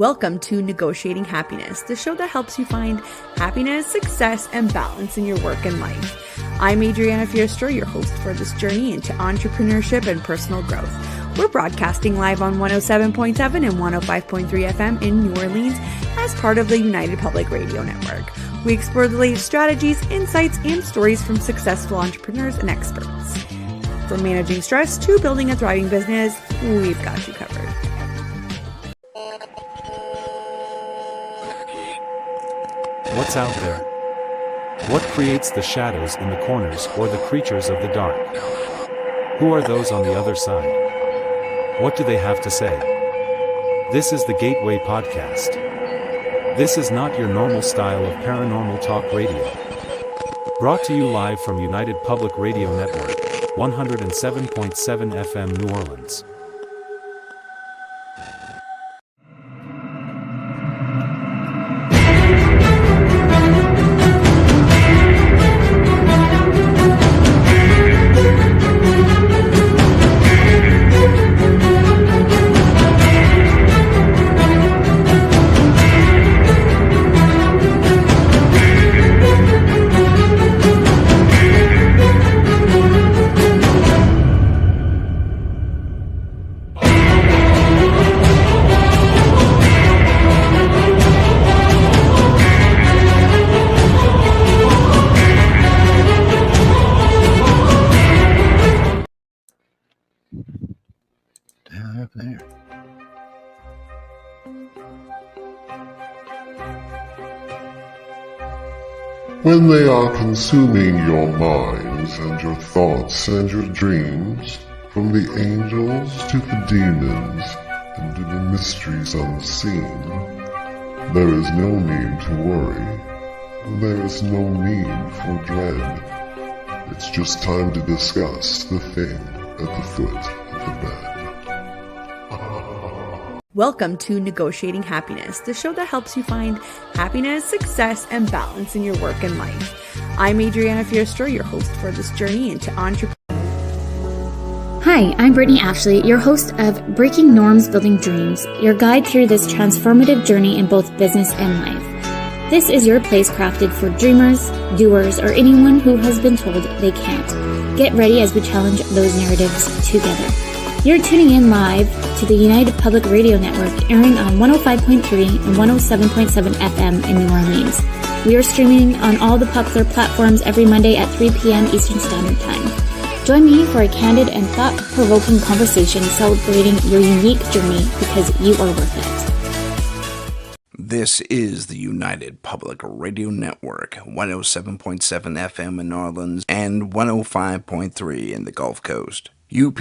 Welcome to Negotiating Happiness, the show that helps you find happiness, success, and balance in your work and life. I'm Adriana Fierster, your host for this journey into entrepreneurship and personal growth. We're broadcasting live on 107.7 and 105.3 FM in New Orleans as part of the United Public Radio Network. We explore the latest strategies, insights, and stories from successful entrepreneurs and experts. From managing stress to building a thriving business, we've got you covered. What's out there? What creates the shadows in the corners or the creatures of the dark? Who are those on the other side? What do they have to say? This is the Gateway Podcast. This is not your normal style of paranormal talk radio. Brought to you live from United Public Radio Network, 107.7 FM New Orleans. When they are consuming your minds and your thoughts and your dreams, from the angels to the demons and to the mysteries unseen, there is no need to worry. There is no need for dread. It's just time to discuss the thing at the foot of the bed. Welcome to Negotiating Happiness, the show that helps you find happiness, success, and balance in your work and life. I'm Adriana Fierster, your host for this journey into entrepreneurship. Hi, I'm Brittany Ashley, your host of Breaking Norms, Building Dreams, your guide through this transformative journey in both business and life. This is your place crafted for dreamers, doers, or anyone who has been told they can't. Get ready as we challenge those narratives together. You're tuning in live to the United Public Radio Network, airing on 105.3 and 107.7 FM in New Orleans. We are streaming on all the popular platforms every Monday at 3 p.m. Eastern Standard Time. Join me for a candid and thought-provoking conversation celebrating your unique journey because you are worth it. This is the United Public Radio Network, 107.7 FM in New Orleans and 105.3 in the Gulf Coast. UP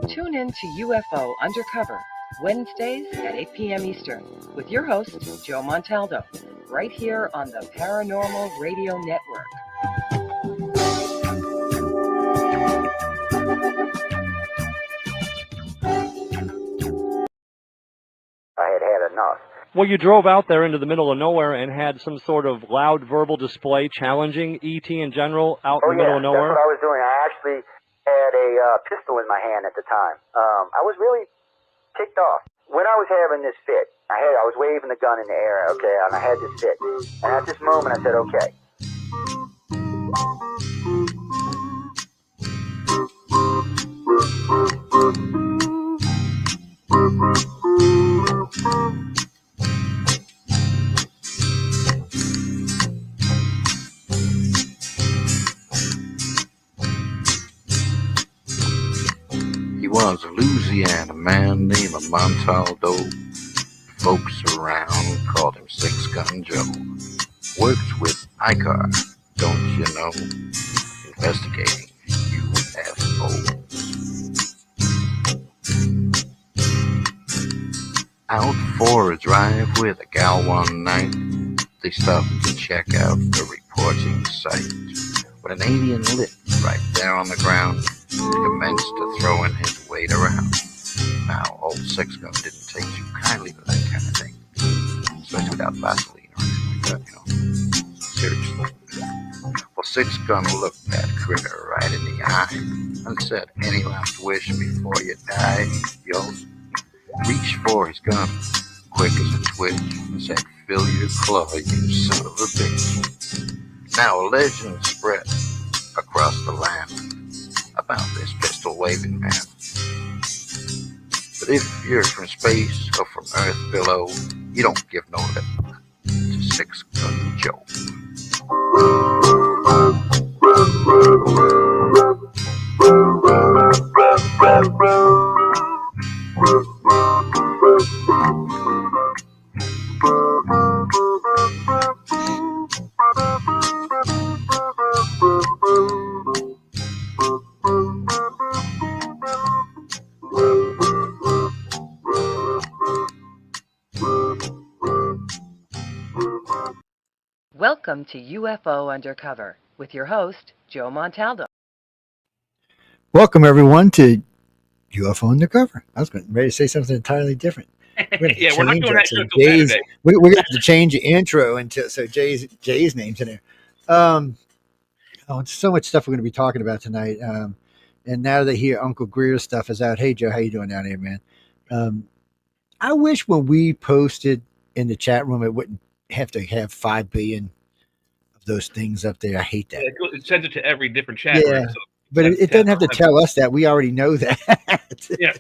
Tune in to UFO Undercover, Wednesdays at 8 p.m. Eastern, with your host, Joe Montaldo, right here on the Paranormal Radio Network. I had enough. Well, you drove out there into the middle of nowhere and had some sort of loud verbal display challenging ET in general out in the middle of nowhere? That's what I was doing. I actually had a pistol in my hand at the time. I was really ticked off. When I was having this fit, I was waving the gun in the air, okay, and I had this fit. And at this moment, I said, okay. was a Louisiana man named Montaldo. Folks around called him Six Gun Joe. Worked with ICAR, don't you know? Investigating UFOs. Out for a drive with a gal one night, they stopped to check out the reporting site. When an alien lit right there on the ground, he commenced to throwing his weight around. Now, old Six Gun didn't take too kindly to that kind of thing, especially without Vaseline or anything like that, you know. Seriously. Well, Six Gun looked that critter right in the eye and said, "Any last wish before you die?" Yo, reached for his gun, quick as a twitch, and said, "Fill your claw, you son of a bitch." Now a legend spread across the land about this pistol-waving man. But if you're from space or from Earth below, you don't give no lip to Six Gun Joe. Welcome to UFO Undercover with your host, Joe Montaldo. Welcome, everyone, to UFO Undercover. I was ready to say something entirely different. Yeah, we're not doing that show till Jay's, Saturday. we're going to have to change the intro until so Jay's name's in there. So much stuff we're going to be talking about tonight. And now that here Uncle Greer's stuff is out. Hey, Joe, how you doing down here, man? I wish when we posted in the chat room, it wouldn't have to have 5 billion of those things up there. I hate that. Yeah, it sends it to every different chat Yeah, room. So but it doesn't have to tell us that. We already know that. Yeah.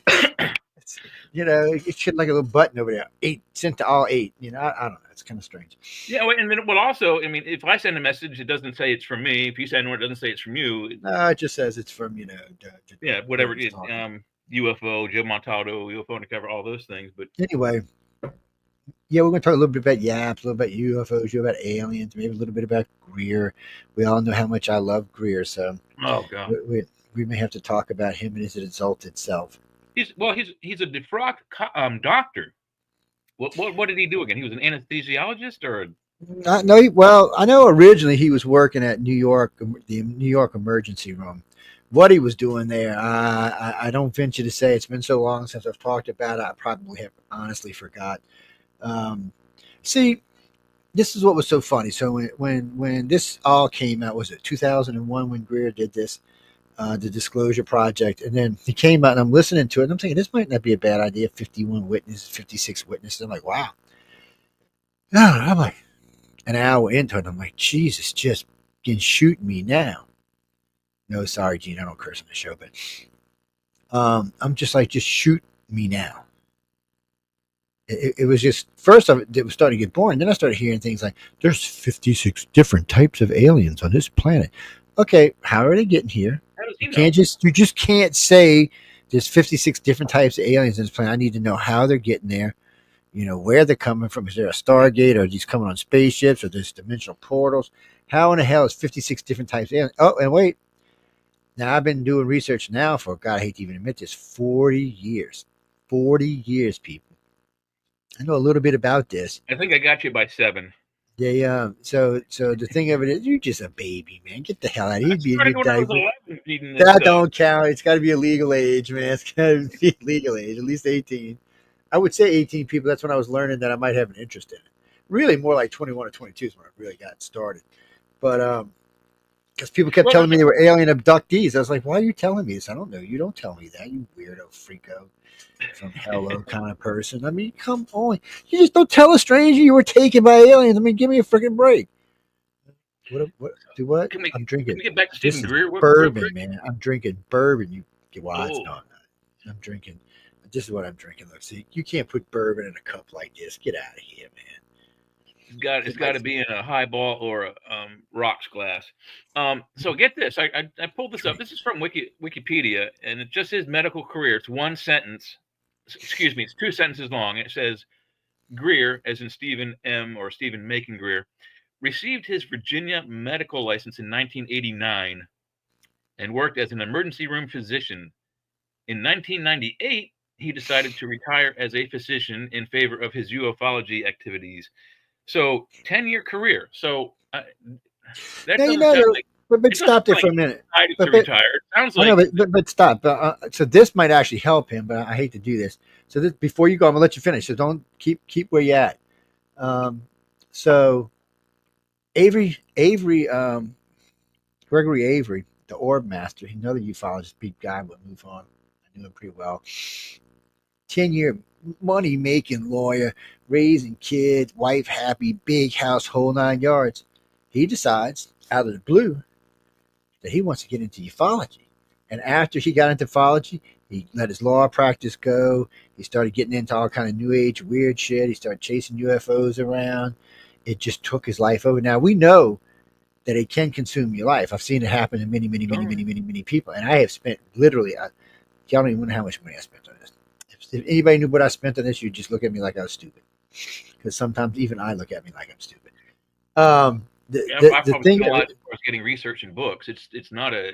It should like a little button over there. 8 sent to all 8. I don't know. It's kind of strange. Yeah, and then also, I mean, if I send a message, it doesn't say it's from me. If you send one, it doesn't say it's from you. No, it just says it's from whatever it is. UFO, Joe Montaldo, UFO Undercover, all those things. But anyway, yeah, we're going to talk a little bit about yaps, a little bit about UFOs, about aliens, maybe a little bit about Greer. We all know how much I love Greer, so oh god, we may have to talk about him and his exalted self. He's a defrocked doctor. What did he do again? He was an anesthesiologist, or no? I know originally he was working at the New York emergency room. What he was doing there, I don't venture to say. It's been so long since I've talked about it. I probably have honestly forgot. See, this is what was so funny. So when this all came out, was it 2001 when Greer did this? The Disclosure Project, and then he came out, and I'm listening to it, and I'm thinking this might not be a bad idea. 51 witnesses, 56 witnesses. I'm like, wow. No, I'm like an hour into it. I'm like, Jesus, just can shoot me now. No, sorry, Gene, I don't curse on the show, but I'm just like, just shoot me now. It was just first of it was starting to get boring. Then I started hearing things like, there's 56 different types of aliens on this planet. Okay, how are they getting here? You just can't say there's 56 different types of aliens in this planet. I need to know how they're getting there, where they're coming from. Is there a Stargate, or are these coming on spaceships, or there's dimensional portals? How in the hell is 56 different types of aliens? Oh, and wait. Now I've been doing research now for, God, I hate to even admit this, 40 years. 40 years, people. I know a little bit about this. I think I got you by 7. Yeah. So the thing of it is, you're just a baby, man. Get the hell out of here. That don't count. It's got to be a legal age, man. It's got to be legal age, at least 18. I would say 18 people. That's when I was learning that I might have an interest in it. Really, more like 21 or 22 is when I really got started. But because people kept telling me they were alien abductees, I was like, "Why are you telling me this? I don't know. You don't tell me that. You weirdo, freako." From hello kind of person. I mean, come on. You just don't tell a stranger you were taken by aliens. I mean, give me a freaking break. What? I'm drinking. Can we get back to Stephen Greer? Bourbon, man. I'm drinking bourbon. I'm drinking. This is what I'm drinking. Look, see, you can't put bourbon in a cup like this. Get out of here, man. it's got to be in a highball or a rocks glass. So get this. I pulled this up. This is from Wikipedia, and it's just his medical career. It's one sentence. Excuse me. It's two sentences long. It says Greer, as in Stephen M. or Stephen Macon Greer, received his Virginia medical license in 1989 and worked as an emergency room physician. In 1998, he decided to retire as a physician in favor of his ufology activities. So 10-year career. So that doesn't sound like. But stop there for a minute. To retire. It sounds like. I know, but stop. So this might actually help him, but I hate to do this. So this, before you go, I'm gonna let you finish. So don't keep where you're at. So Gregory Avery, the Orb Master, another ufologist, big guy, would move on. I knew him pretty well. 10-year money making lawyer, raising kids, wife happy, big house, whole 9 yards. He decides out of the blue that he wants to get into ufology. And after he got into ufology, he let his law practice go. He started getting into all kind of new age weird shit. He started chasing UFOs around. It just took his life over. Now we know that it can consume your life. I've seen it happen to many people. And I have spent literally, y'all don't even know how much money I spent on this. If anybody knew what I spent on this, you'd just look at me like I was stupid. Because sometimes even I look at me like I'm stupid. The thing is getting research in books. It's not a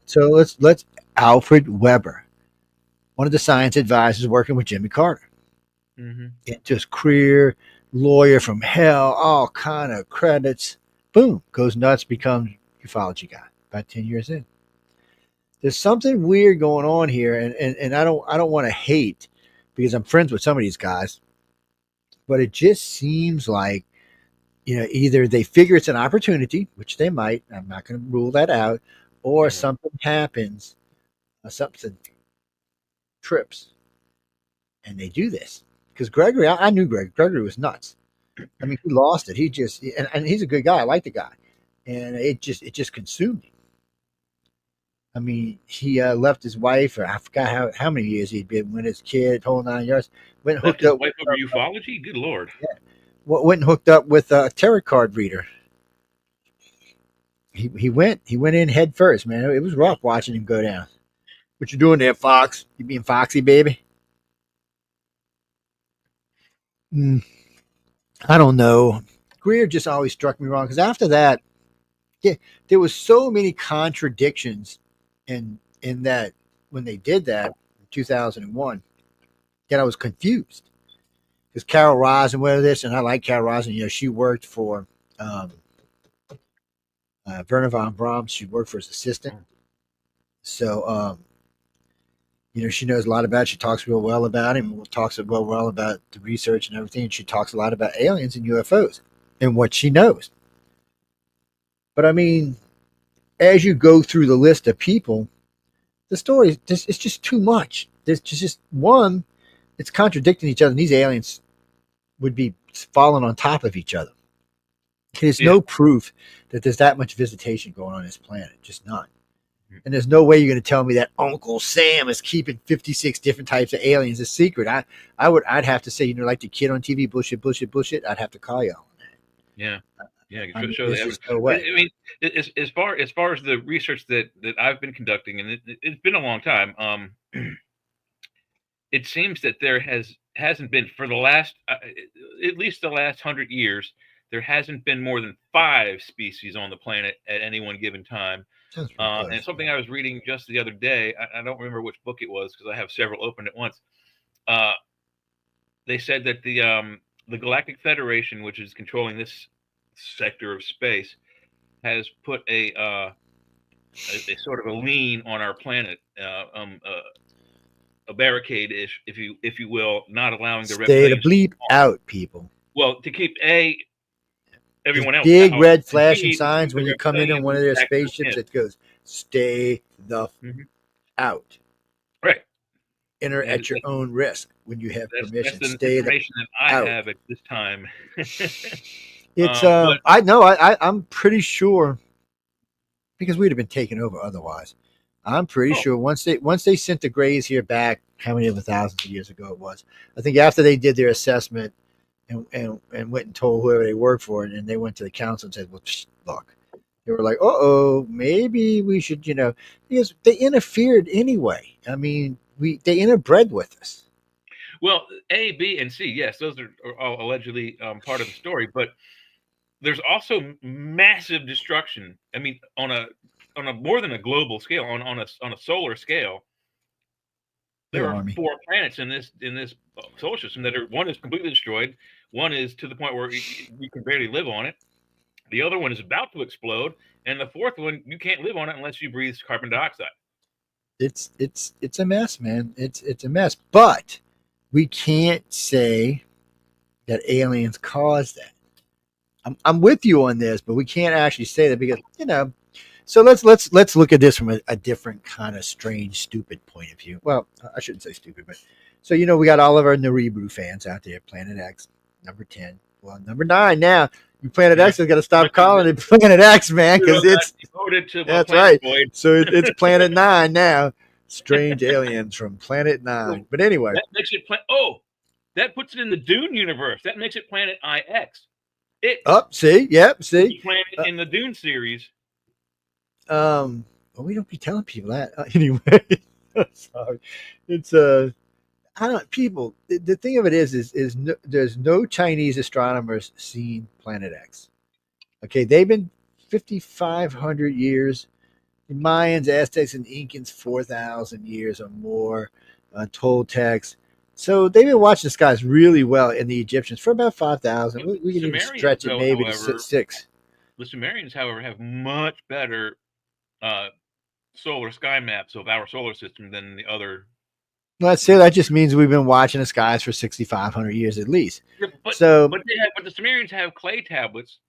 so let's Alfred Weber, one of the science advisors working with Jimmy Carter. Mm-hmm. It just career lawyer from hell, all kind of credits. Boom, goes nuts, becomes ufology guy. About 10 years in, there's something weird going on here, and I don't want to hate because I'm friends with some of these guys, but it just seems like, either they figure it's an opportunity, which they might. I'm not going to rule that out, or something happens, something trips, and they do this. Because Gregory, I knew Gregory was nuts. I mean, he lost it. He just, and he's a good guy. I like the guy, and it just consumed him. I mean, he left his wife, or I forgot how many years he'd been with his kid, whole 9 yards. Went and hooked up wife over ufology. Good Lord. Yeah. Went and hooked up with a tarot card reader. He went in head first, man. It was rough watching him go down. What you doing there, Fox? You being foxy, baby? I don't know. Greer just always struck me wrong because after that, there was so many contradictions in that when they did that in 2001 that I was confused. Because Carol Rosin, whether this, and I like Carol Rosin, she worked for Werner von Braun. She worked for his assistant. So, she knows a lot about it. She talks real well about him. Talks real well about the research and everything. And she talks a lot about aliens and UFOs and what she knows. But I mean, as you go through the list of people, the story it's just too much. There's just one, it's contradicting each other. And these aliens would be falling on top of each other. There's no proof that there's that much visitation going on this planet. Just none. And there's no way you're going to tell me that Uncle Sam is keeping 56 different types of aliens a secret. I'd have to say, like the kid on TV, bullshit. I'd have to call you on that. Yeah. Show that. No way. I mean, as far as the research that I've been conducting, and it's been a long time. It seems that there hasn't been for the last at least the last 100 years. There hasn't been more than 5 species on the planet at any one given time. And something I was reading just the other day, I don't remember which book it was because I have several open at once. They said that the Galactic Federation, which is controlling this sector of space, has put a sort of a lien on our planet, a barricade, if you will, not allowing the stay to bleep out, people. Well, to keep everyone else big out. red flashing signs when you come in on one of their spaceships that goes stay the out. Right. Enter at your own risk when you have permission. That's the stay information that I have at this time. It's I know I'm pretty sure because we'd have been taken over otherwise. I'm pretty sure once they sent the Greys here back, how many of thousands of years ago it was. I think after they did their assessment, and went and told whoever they worked for, and they went to the council and said, "Well, look." They were like, "Oh, maybe we should," because they interfered anyway. I mean, they interbred with us. Well, A, B, and C, yes, those are all allegedly part of the story, but there's also massive destruction. I mean, on a more than a global scale, on a solar scale, Big there are army. 4 planets in this solar system that are, one is completely destroyed, one is to the point where you can barely live on it, the other one is about to explode, and the fourth one you can't live on it unless you breathe carbon dioxide. It's a mess, man. It's a mess. But we can't say that aliens caused that. I'm with you on this, but we can't actually say that because So let's look at this from a different kind of strange, stupid point of view. Well, I shouldn't say stupid, but so we got all of our Naribu fans out there. Planet X, number 10. Well, number 9 now. You Planet X has got to stop calling it Planet X, man, because that's right. So it's Planet 9 now. Strange aliens from Planet 9. But anyway, that makes it that puts it in the Dune universe. That makes it Planet IX. See, Planet in the Dune series. Well, we don't be telling people that anyway. Sorry, it's I don't people. The thing of it is there's no Chinese astronomers seen Planet X. Okay, they've been 5,500 years. The Mayans, Aztecs, and Incans 4,000 years or more. Toltecs. So they've been watching the skies really well, in the Egyptians for about 5,000. We can even stretch it maybe to 6. The Sumerians, however, have much better solar sky maps of our solar system than the other. Let's say that just means we've been watching the skies for 6,500 years at least. Yeah, but the Sumerians have clay tablets,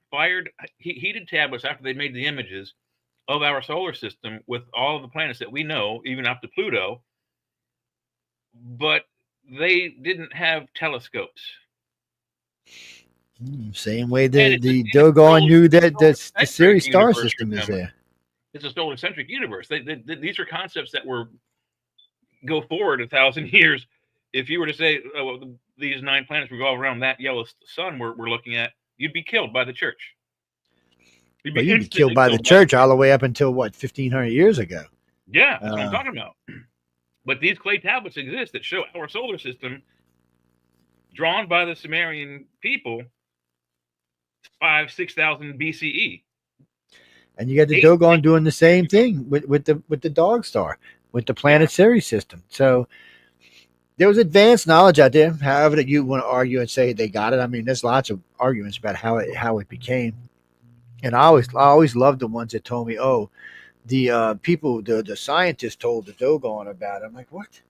heated tablets after they made the images of our solar system with all of the planets that we know, even up to Pluto. But they didn't have telescopes. Same way the Dogon knew that the Sirius star system is there. It's a solar centric universe. These are concepts that go forward 1,000 years. If you were to say, these 9 planets revolve around that yellow sun we're looking at, you'd be killed by the church. You'd be killed by the church all the way up until 1,500 years ago. Yeah, that's what I'm talking about. But these clay tablets exist that show our solar system, drawn by the Sumerian people, 6,000 BCE. And you got the Dogon doing the same thing with the dog star, with the planet Ceres system. So there was advanced knowledge out there. However, that you want to argue and say they got it. I mean, there's lots of arguments about how it became. And I always loved the ones that told me, "Oh, the people, the scientists told the Dogon about it." I'm like, "What?"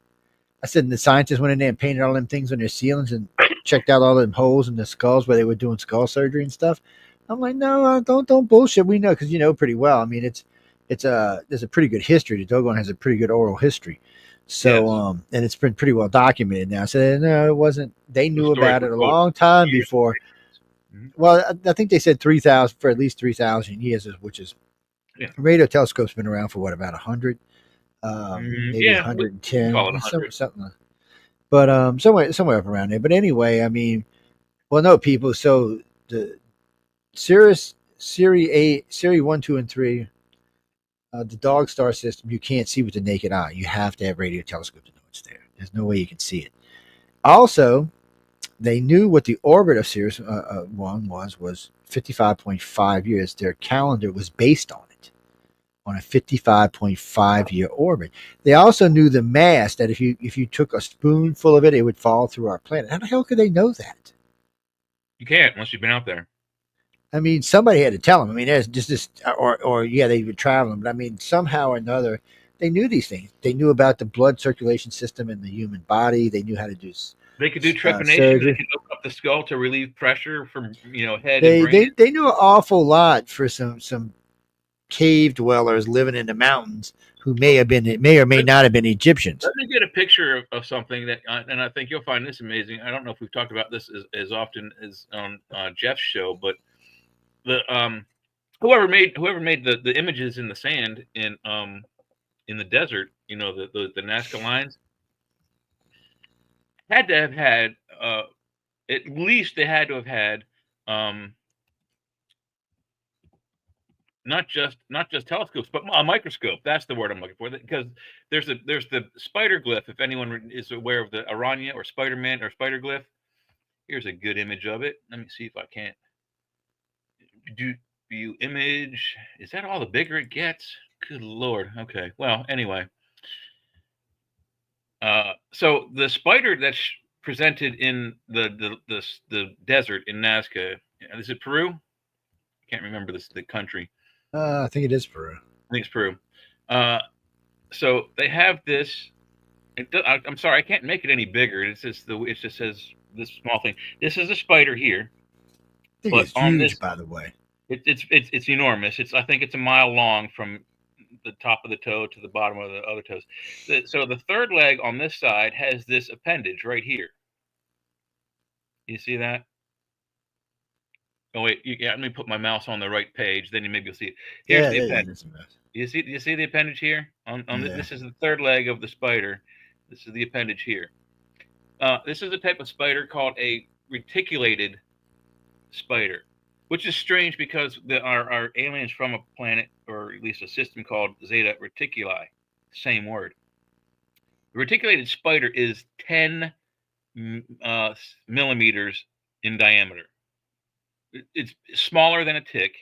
I said, and the scientists went in there and painted all them things on their ceilings and checked out all them holes in the skulls where they were doing skull surgery and stuff. I'm like, no, don't bullshit. We know, because you know pretty well. I mean, there's a pretty good history. The Dogon has a pretty good oral history. So, and it's been pretty well documented now. So no, it wasn't. They knew about it a long time before. Well, I think they said 3,000 for at least 3,000 years, which is radio telescope's been around for what, about 100, maybe 110, something. But somewhere up around there. But anyway, I mean, well, no, people. So the Sirius 1, 2, and 3, the dog star system, you can't see with the naked eye. You have to have radio telescope to know it's there. There's no way you can see it. Also, they knew what the orbit of Sirius 1 was 55.5 years. Their calendar was based on it, on a 55.5 year orbit. They also knew the mass, that if you took a spoonful of it, it would fall through our planet. How the hell could they know that? You can't unless you've been out there. I mean, somebody had to tell them. I mean, there's just this, or they were traveling, but I mean, somehow or another, they knew these things. They knew about the blood circulation system in the human body. They knew how to do. They could do trepanation. They could open up the skull to relieve pressure from head and brain. They knew an awful lot for some cave dwellers living in the mountains who may or may not have been Egyptians. Let me get a picture of something that, and I think you'll find this amazing. I don't know if we've talked about this as often as on Jeff's show, but the whoever made the images in the sand in the desert, the Nazca lines, had to have had at least they had to have had not just telescopes, but a microscope. That's the word I'm looking for. Because there's the spider glyph. If anyone is aware of the Aranya or Spider-Man or spider glyph, here's a good image of it. Let me see if I can't do view image. Is that all the bigger it gets? Good Lord. Okay. Well, anyway. So the spider that's presented in the desert in Nazca, is it Peru? Can't remember the country. I think it is Peru. I think it's Peru. So they have this. I'm sorry, I can't make it any bigger. It just says this small thing. This is a spider here. I think but it's on huge, this, by the way. It's enormous. I think it's a mile long from the top of the toe to the bottom of the other toes. So the third leg on this side has this appendage right here. You see that? Oh wait, yeah. Let me put my mouse on the right page. Then maybe you'll see it. Here's the appendage. You see the appendage here? This is the third leg of the spider. This is the appendage here. This is a type of spider called a reticulated spider, which is strange because our aliens from a planet, or at least a system called Zeta Reticuli, same word. The reticulated spider is 10 millimeters in diameter. It's smaller than a tick,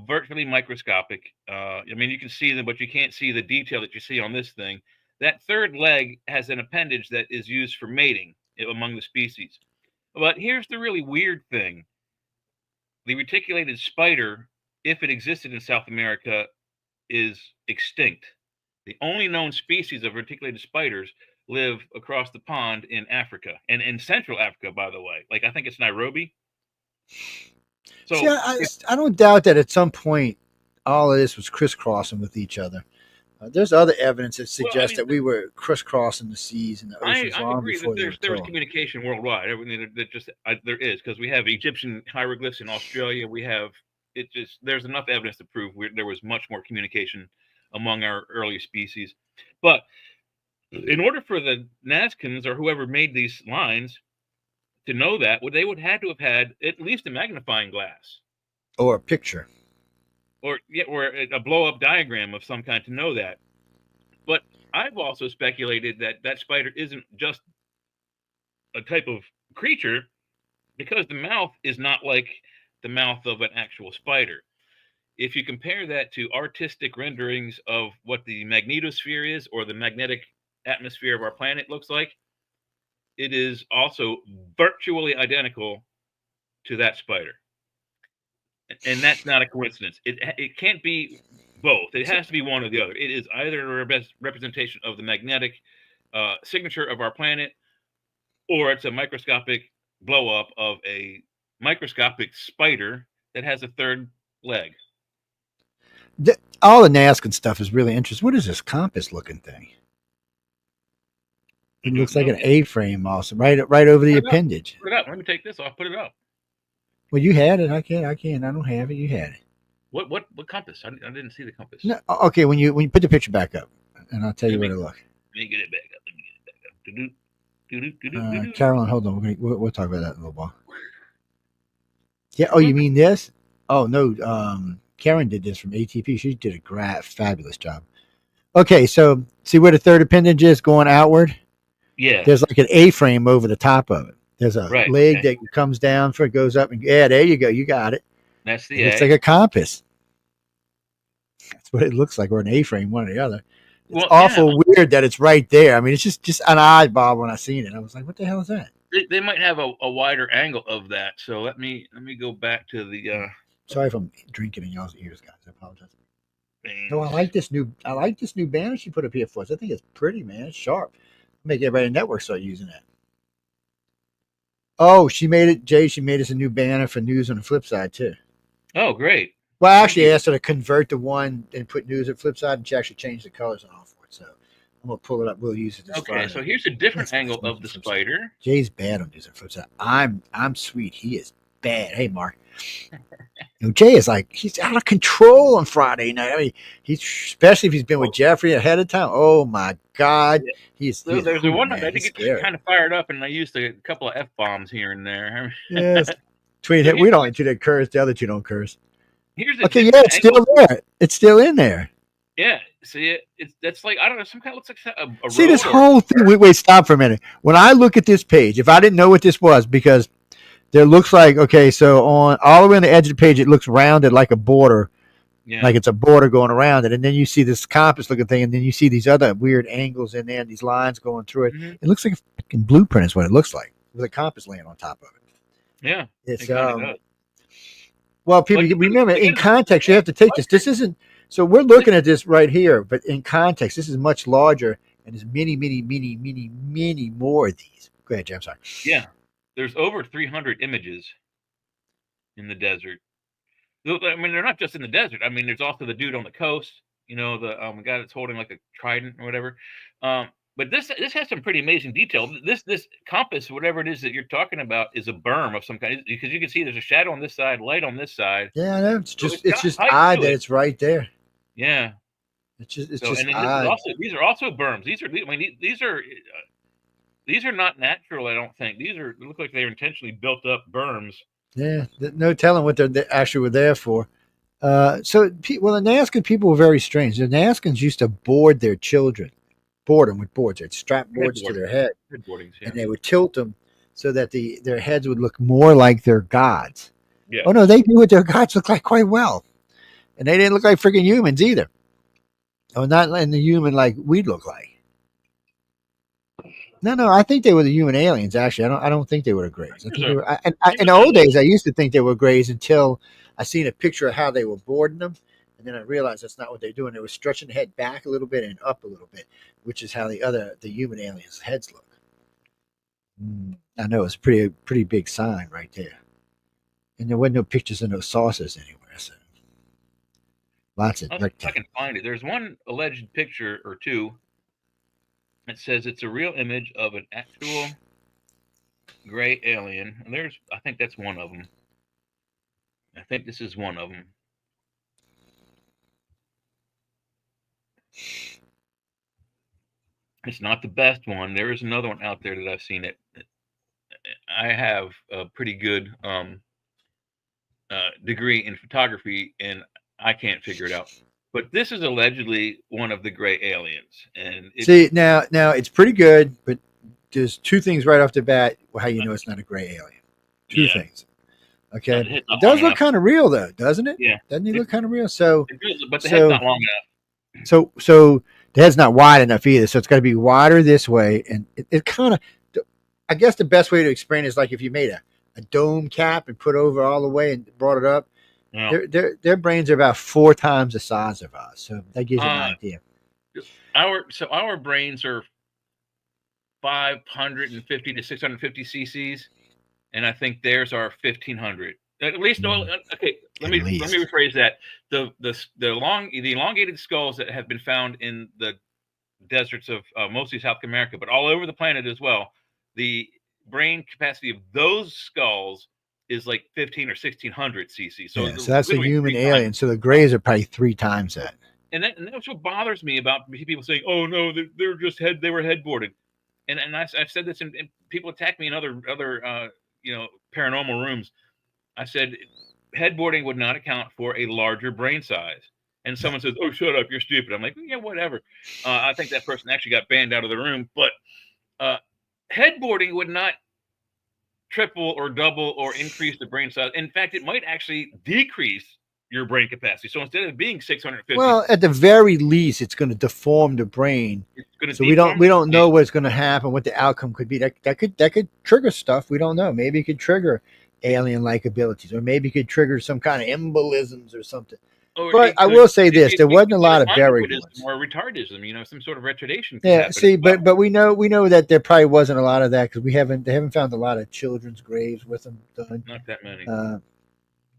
virtually microscopic. I mean, you can see them, but you can't see the detail that you see on this thing. That third leg has an appendage that is used for mating among the species. But here's the really weird thing. The reticulated spider, if it existed in South America, is extinct. The only known species of reticulated spiders live across the pond in Africa, and in Central Africa, by the way. Like, I think it's Nairobi. So see, I don't doubt that at some point all of this was crisscrossing with each other. There's other evidence that suggests that we were crisscrossing the seas and the oceans I long agree before that there's communication worldwide. I mean, there is, because we have Egyptian hieroglyphs in Australia. We have there's enough evidence to prove there was much more communication among our early species. But in order for the Nazcans or whoever made these lines to know that, they would have to have had at least a magnifying glass or a picture, or a blow-up diagram of some kind to know that. But I've also speculated that spider isn't just a type of creature, because the mouth is not like the mouth of an actual spider. If you compare that to artistic renderings of what the magnetosphere is, or the magnetic atmosphere of our planet looks like, it is also virtually identical to that spider. And that's not a coincidence. It can't be both. It has to be one or the other. It is either a representation of the magnetic signature of our planet, or it's a microscopic blow up of a microscopic spider that has a third leg. All the Nazcan stuff is really interesting. What is this compass looking thing? It looks like an A-frame, also right over the appendage. Put it up. Let me take this off. Put it up. Well, you had it. I can't. I don't have it. You had it. What compass? I didn't see the compass. No, okay, when you put the picture back up, and I'll tell you where to look. Let me get it back up. Carolyn, hold on. We'll talk about that in a little while. Yeah. Oh, you mean this? Oh no. Karen did this from ATP. She did a fabulous job. Okay, so see where the third appendage is going outward? Yeah. There's like an A-frame over the top of it. There's a leg that comes down for it goes up, and there you go. You got it. That's the It's like a compass. That's what it looks like, or an A-frame, one or the other. It's awful weird that it's right there. I mean, it's just an eyeball when I seen it. I was like, what the hell is that? They might have a wider angle of that. So let me go back to the. Sorry if I'm drinking in y'all's ears, guys. I apologize. No, I like this new banner she put up here for us. I think it's pretty, man. It's sharp. Make everybody in the network start using that. Oh, she made it, Jay. She made us a new banner for news on the flip side too. Oh, great. Well, I actually asked her to convert the one and put news at flip side, and she actually changed the colors and all for it. So I'm gonna pull it up. We'll use it this Friday. So here's a different angle of the spider. Jay's bad on news at flip side. I'm sweet. He is bad. Hey, Mark. Jay is like, he's out of control on Friday night. I mean, he's especially if he's been with Jeffrey ahead of time. Oh my God, There's a one that I think it's kind of fired up, and I used a couple of F-bombs here and there. Yes, between we don't two that curse, the other two don't curse. Here's okay, yeah, it's still there. It's still in there. Yeah, see, that's like, I don't know, some kind of looks like a see this whole thing. Wait, stop for a minute. When I look at this page, if I didn't know what this was, because there looks like, okay, so on all the way on the edge of the page, it looks rounded like a border, like it's a border going around it. And then you see this compass looking thing, and then you see these other weird angles in there and these lines going through it. It looks like a fucking blueprint is what it looks like, with a compass laying on top of it. Yeah. It's, well, people, remember, in context, you have to take this. This isn't, so we're looking at this right here, but in context, this is much larger, and there's many, many, many, many, many more of these. Go ahead, Jay, I'm sorry. Yeah. There's over 300 images in the desert. I mean, they're not just in the desert. I mean, there's also the dude on the coast, you know, the guy that's holding like a trident or whatever. But this has some pretty amazing detail. This compass, whatever it is that you're talking about, is a berm of some kind, because you can see there's a shadow on this side, light on this side. Yeah, I know. It's just odd that it's right there. Yeah. It's just odd. These are also berms. These are not natural, I don't think. They look like they're intentionally built up berms. Yeah, no telling what they actually were there for. The Nazcan people were very strange. The Nazcans used to board their children, board them with boards. They'd strap boards to their head, and they would tilt them so that their heads would look more like their gods. Yeah. Oh no, they knew what their gods looked like quite well, and they didn't look like freaking humans either. Oh, not in the human like we'd look like. No, I think they were the human aliens. Actually, I don't think they were the Greys. I think they were, in the old days, I used to think they were Greys until I seen a picture of how they were boarding them, and then I realized that's not what they're doing. They were stretching the head back a little bit and up a little bit, which is how the human aliens' heads look. I know it's a pretty big sign right there, and there weren't no pictures of no saucers anywhere. So lots of. I can find it. There's one alleged picture or two. It says it's a real image of an actual gray alien. And I think that's one of them. I think this is one of them. It's not the best one. There is another one out there that I've seen it. I have a pretty good degree in photography, and I can't figure it out. But this is allegedly one of the gray aliens, and now it's pretty good. But there's two things right off the bat how you know it's not a gray alien. Two things. Okay, it does look kind of real though, doesn't it? Yeah, doesn't it look kind of real? So, but the head's not long enough. So the head's not wide enough either. So it's got to be wider this way, and it kind of. I guess the best way to explain it is like if you made a dome cap and put over all the way and brought it up. Yeah. Their brains are about 4 times the size of ours, so that gives you an idea. Our brains are 550 to 650 cc's, and I think theirs are 1500. At least, okay. Let me rephrase that. The elongated skulls that have been found in the deserts of mostly South America, but all over the planet as well. The brain capacity of those skulls is like 15 or 1600 cc. So that's a human alien. So the Greys are probably 3 times that. And that's what bothers me about people saying, "Oh no, they're just they were headboarded," and I've said this, and people attack me in other paranormal rooms. I said headboarding would not account for a larger brain size. And someone says, "Oh, shut up, you're stupid." I'm like, yeah, whatever. I think that person actually got banned out of the room, but headboarding would not triple or double or increase the brain size. In fact, it might actually decrease your brain capacity. So instead of being 650, well, at the very least, it's going to deform the brain. So we don't know what's going to happen, what the outcome could be. That could trigger stuff we don't know. Maybe it could trigger alien-like abilities, or maybe it could trigger some kind of embolisms or something. But I will say this: there wasn't a lot of buried ones. Or retardism, some sort of retardation. Yeah, see, but we know that there probably wasn't a lot of that because they haven't found a lot of children's graves with them done. Not that many.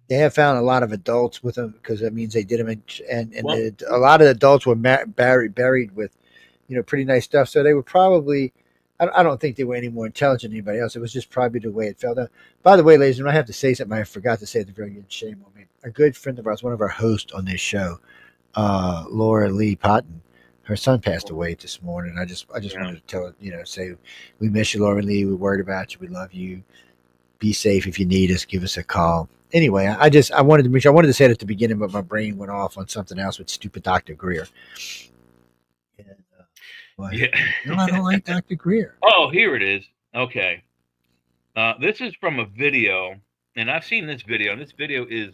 They have found a lot of adults with them because that means they did them, a lot of adults were buried with, pretty nice stuff. So they were probably, I don't think they were any more intelligent than anybody else. It was just probably the way it felt out. By the way, ladies and gentlemen, I have to say something I forgot to say at the very end. Shame on me. A good friend of ours, one of our hosts on this show, Laura Lee Potton, her son passed away this morning. I just wanted to tell her, say we miss you, Laura Lee. We're worried about you. We love you. Be safe. If you need us, give us a call. Anyway, I wanted to make sure. I wanted to say it at the beginning, but my brain went off on something else with stupid Dr. Greer. Yeah. No, I don't like Dr. Greer. Oh, here it is. Okay. This is from a video, and I've seen this video, and this video is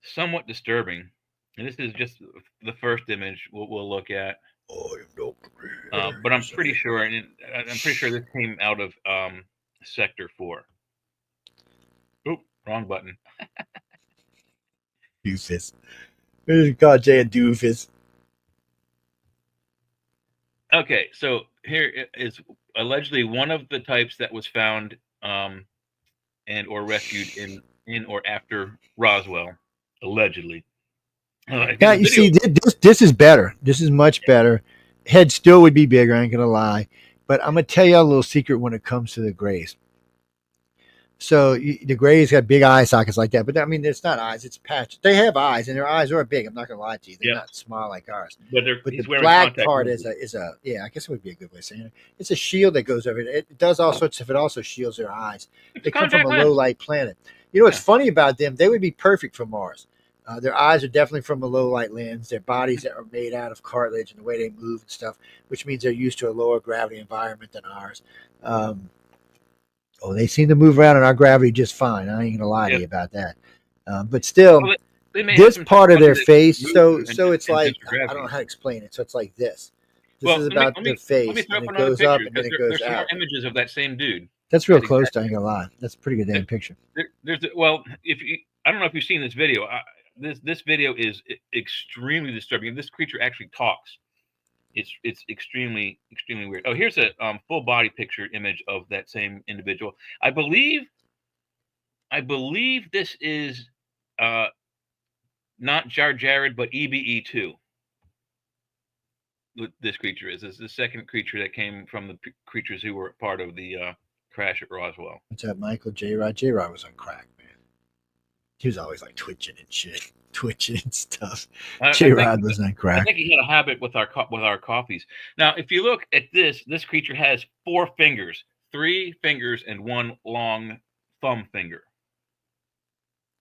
somewhat disturbing. And this is just the first image we'll look at. But I'm pretty sure this came out of Sector 4. Oop, wrong button. Doofus. God, Jay a doofus. Okay, so here is allegedly one of the types that was found and or rescued in or after Roswell, allegedly. Now you see, this is better. This is much better. Head still would be bigger. I ain't gonna lie, but I'm gonna tell you a little secret when it comes to the Greys. So the Greys got big eye sockets like that, but I mean, it's not eyes; it's patches. They have eyes, and their eyes are big. I'm not gonna lie to you; they're not small like ours. But the black part is a yeah. I guess it would be a good way of saying it. It's a shield that goes over it. It does all sorts of. It also shields their eyes. They come from a low light planet. You know what's funny about them? They would be perfect for Mars. Their eyes are definitely from a low light lens. Their bodies are made out of cartilage and the way they move and stuff, which means they're used to a lower gravity environment than ours. They seem to move around in our gravity just fine. I ain't gonna lie to you about that. But still, this part of their face, so it's like I don't know how to explain it. So it's like this. This is about the face, and it goes up and then it goes out. More images of that same dude. That's real close. I ain't gonna lie. That's a pretty good damn picture. I don't know if you've seen this video. This video is extremely disturbing. This creature actually talks. It's extremely weird. Oh, here's a full body picture image of that same individual. I believe this is not Jar Jared, but EBE2. This creature is. This is the second creature that came from the creatures who were part of the crash at Roswell. What's that, Michael? J-Rod? J-Rod was on crack, man. He was always like twitching and shit. Twitching and stuff. J-Rod was on crack. I think he had a habit with our coffees. Now, if you look at this creature has 4 fingers, 3 fingers, and 1 long thumb finger.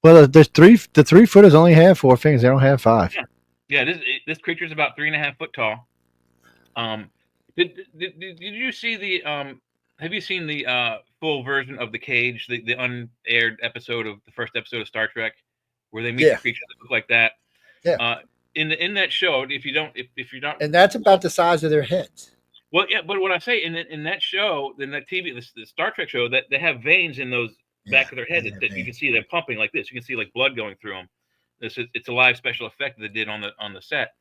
Well, there's 3. The 3-footers only have 4 fingers. They don't have 5. Yeah. This creature is about 3.5 foot tall. Did you see the have you seen the full version of The Cage, the unaired episode of the first episode of Star Trek, where they meet the creatures that look like that? Yeah. In that show, if you're not, and that's about the size of their heads. Well, yeah, but what I say in that show, in that TV, the Star Trek show, that they have veins in those back of their head that you can see them pumping like this. You can see like blood going through them. It's a live special effect that they did on the set.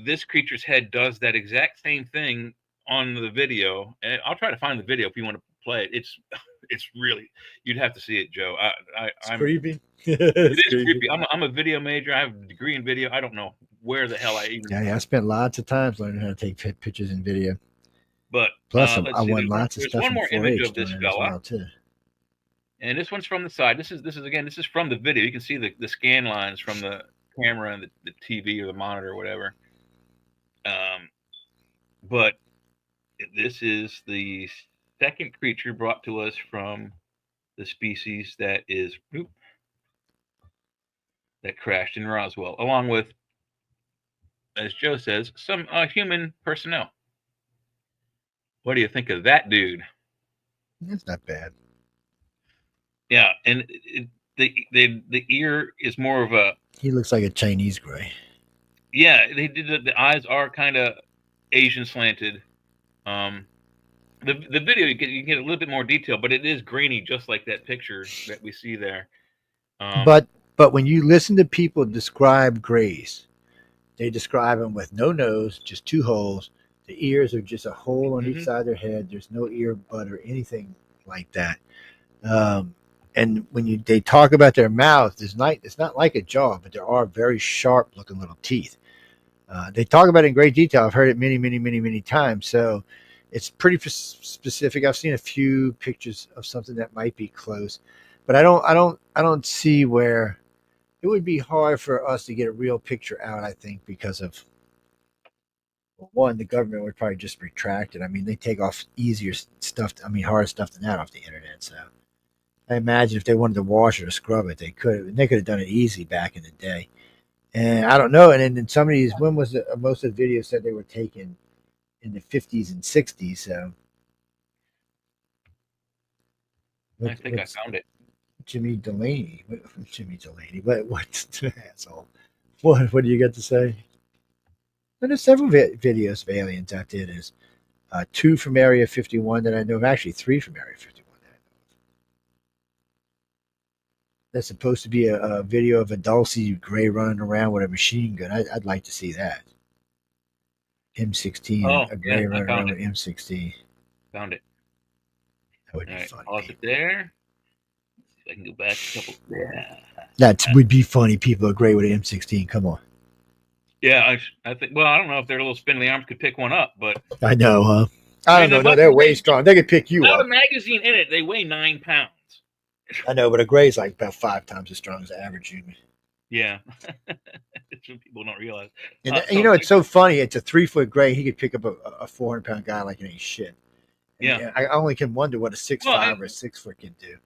This creature's head does that exact same thing on the video, and I'll try to find the video if you want to play it. It's really, you'd have to see it, Joe. I'm creepy. It is creepy. I'm a video major. I have a degree in video. I don't know where the hell I even. Yeah. I spent lots of times learning how to take pictures in video. But plus, I won lots of stuff. There's one more image of this fella. Well too. And this one's from the side. This is from the video. You can see the scan lines from the camera and the TV or the monitor or whatever. But this is the second creature brought to us from the species that crashed in Roswell, along with, as Joe says, some human personnel. What do you think of that dude? That's not bad. Yeah, and the ear is more of a. He looks like a Chinese gray. Yeah, they did. The eyes are kind of Asian slanted. The video you get a little bit more detail, but it is grainy, just like that picture that we see there. But when you listen to people describe grays, they describe them with no nose, just 2 holes. The ears are just a hole on each side of their head. There's no ear bud or anything like that. And when they talk about their mouth, it's not like a jaw, but there are very sharp looking little teeth. They talk about it in great detail. I've heard it many, many, many, many times. So It's pretty specific. I've seen a few pictures of something that might be close, but I don't see where it would be hard for us to get a real picture out. I think because of, well, one, the government would probably just retract it. I mean, they take off easier stuff. I mean, harder stuff than that off the internet. So I imagine if they wanted to wash it or scrub it, they could. And they could have done it easy back in the day. And I don't know. And then in some of these, when was it? Most of the videos said they were taken in the 50s and 60s. So I think I found it. Jimmy Delaney. Jimmy Delaney. What asshole? What do you got to say? And there's several videos of aliens out there. There's 2 from Area 51 that I know of. Actually, 3 from Area 51 that I know of. That's supposed to be a video of a Dulcie Gray running around with a machine gun. I'd like to see that. M16. Oh, A Gray yeah, I running found around it. with M16. Found it. That would All be right, funny. pause it there. See if I can go back a couple. Yeah. That would be funny. People are great with an M16. Come on. Yeah, I think. Well, I don't know if their little spindly arms could pick one up, but I know, huh? I don't mean, know. No, they're way strong. They could pick you without up. a magazine in it, they weigh 9 pounds. I know, but a Gray's like about 5 times as strong as the average human. Yeah, that's what people don't realize. And you know, it's so funny. It's a 3-foot Gray. He could pick up a 400-pound guy like it ain't shit. And Yeah. I only can wonder what a 6'5" or a 6-foot can do.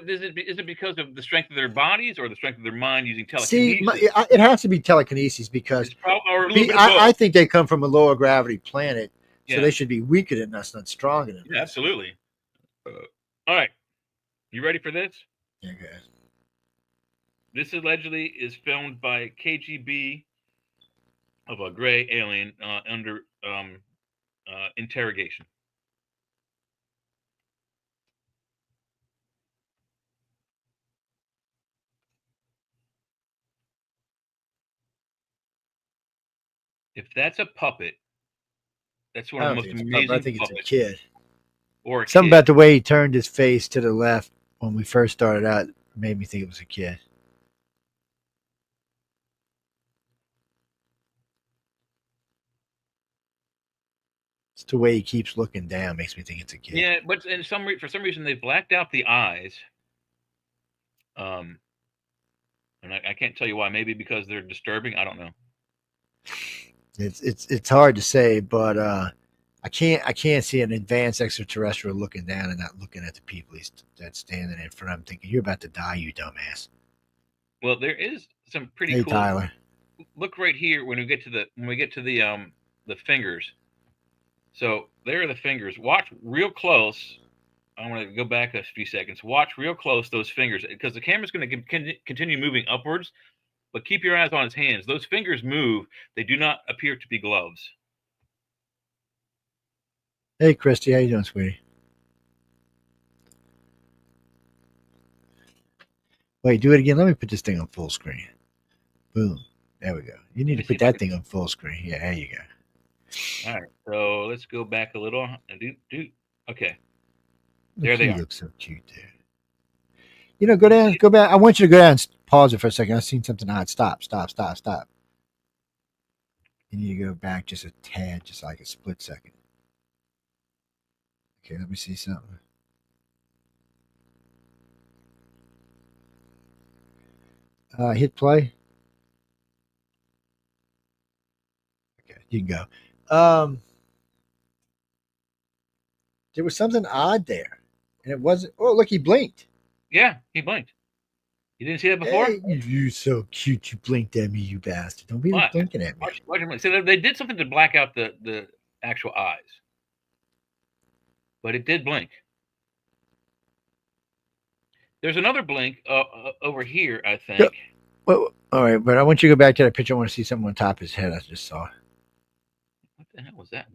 Is it because of the strength of their bodies or the strength of their mind using telekinesis? See, it has to be telekinesis because or a little bit of both. I think they come from a lower gravity planet, so Yeah. they should be weaker than us, not stronger than us. Yeah, absolutely. All right, you ready for this? Yeah, guys. This allegedly is filmed by KGB of a gray alien under interrogation. If that's a puppet, that's one of the most amazing I think it's a puppets. kid. Or a Something kid. about the way he turned his face to the left when we first started out made me think it was a kid. It's the way he keeps looking down makes me think it's a kid. Yeah, but for some reason they blacked out the eyes. And I can't tell you why. Maybe because they're disturbing. I don't know. It's hard to say, but I can't see an advanced extraterrestrial looking down and not looking at the people that's standing in front of him, thinking, "You're about to die, you dumbass." Well, there is some pretty Hey, cool. Tyler. Look right here when we get to the fingers. So there are the fingers. Watch real close. I want to go back a few seconds. Watch real close those fingers because the camera's going to continue moving upwards. But keep your eyes on his hands. Those fingers move. They do not appear to be gloves. Hey, Christy, how you doing, sweetie? Wait, do it again. Let me put this thing on full screen. Boom. There we go. You need to put that thing on full screen. Yeah, there you go. All right. So let's go back a little. Okay. There they are. You look so cute there. You know, go back. I want you to go down and pause it for a second. I've seen something odd. Stop. You need to go back just a tad, just like a split second. Okay, let me see something. Hit play. Okay, you can go. There was something odd there, and it wasn't. Oh, look, he blinked. Yeah, he blinked. You didn't see that before? Hey, you're so cute. You blinked at me, you bastard. Don't be blinking at me. Watch him. So they did something to black out the actual eyes, but it did blink. There's another blink over here, I think. Yeah. Well, all right, but I want you to go back to that picture. I want to see something on top of his head. I just saw. What the hell was that?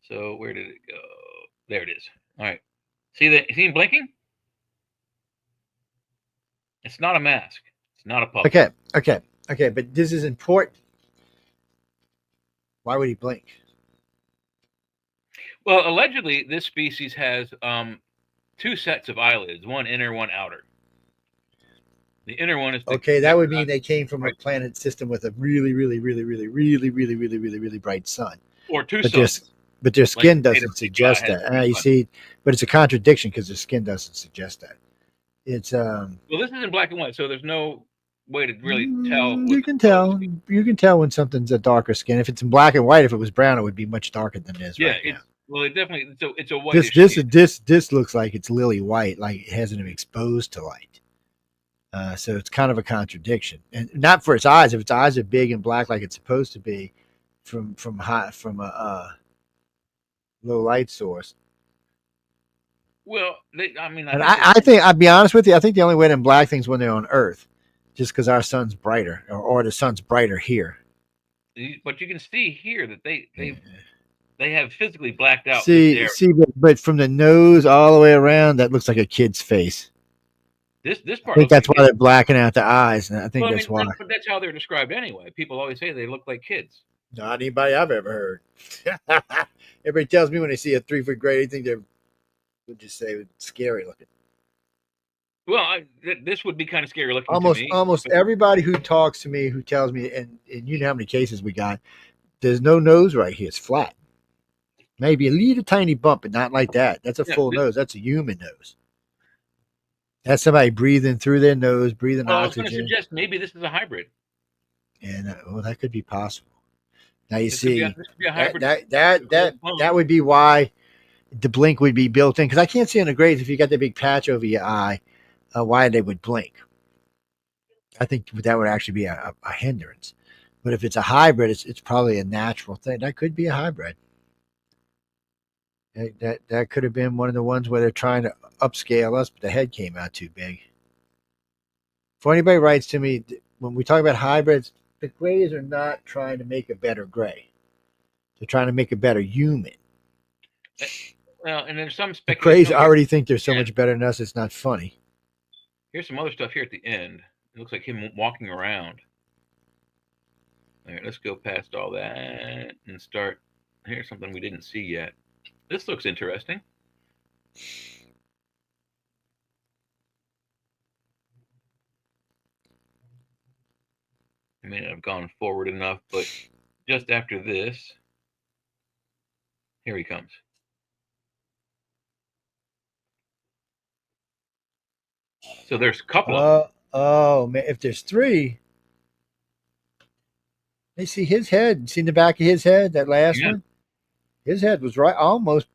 So where did it go? There it is. All right. See him blinking? It's not a mask. It's not a puppet. Okay. But this is important. Why would he blink? Well, allegedly, this species has 2 sets of eyelids, one inner, one outer. The inner one is that would mean they came from a planet system with a really, really, really, really, really, really, really, really, really bright sun. Or 2 suns. but their skin Like doesn't suggest that. You see, but it's a contradiction because their skin doesn't suggest that. It's Well, this is in black and white, so there's no way to really tell. you can tell. You can tell when something's a darker skin. If it's in black and white, if it was brown, it would be much darker than it is Yeah, right now. well, it definitely it's a whitish. This looks like it's lily white, like it hasn't been exposed to light. So it's kind of a contradiction, and not for its eyes. If its eyes are big and black like it's supposed to be, from a low light source. Well, I think I'll be honest with you. I think the only way them black things when they're on Earth, just because our sun's brighter, or the sun's brighter here. But you can see here that they have physically blacked out. See, but from the nose all the way around, that looks like a kid's face. This part. I think that's why they're blacking out the eyes, and I think that's why. But that's how they're described anyway. People always say they look like kids. Not anybody I've ever heard. Everybody tells me when they see a 3-foot gray, they think they're would just say it's scary looking. Well, this would be kind of scary looking. To me, almost everybody who talks to me, who tells me, and you know how many cases we got. There's no nose right here; it's flat. Maybe a little tiny bump, but not like that. That's a full nose. That's a human nose. That's somebody breathing through their nose, breathing oxygen. I was going to suggest maybe this is a hybrid. And that could be possible. Now you see, that would be why the blink would be built in, because I can't see on the grays if you got the big patch over your eye, why they would blink. I think that would actually be a hindrance. But if it's a hybrid, it's probably a natural thing. That could be a hybrid. That could have been one of the ones where they're trying to upscale us, but the head came out too big. If anybody writes to me, when we talk about hybrids, the grays are not trying to make a better gray. They're trying to make a better human. Well, and there's some The speculation. grays already think they're so much better than us. It's not funny. Here's some other stuff here at the end. It looks like him walking around. All right, let's go past all that and start. Here's something we didn't see yet. This looks interesting. I may not have gone forward enough, but just after this, here he comes. So there's a couple of them. Oh, man, if there's three, they see his head. See the back of his head, that last one? His head was right, almost.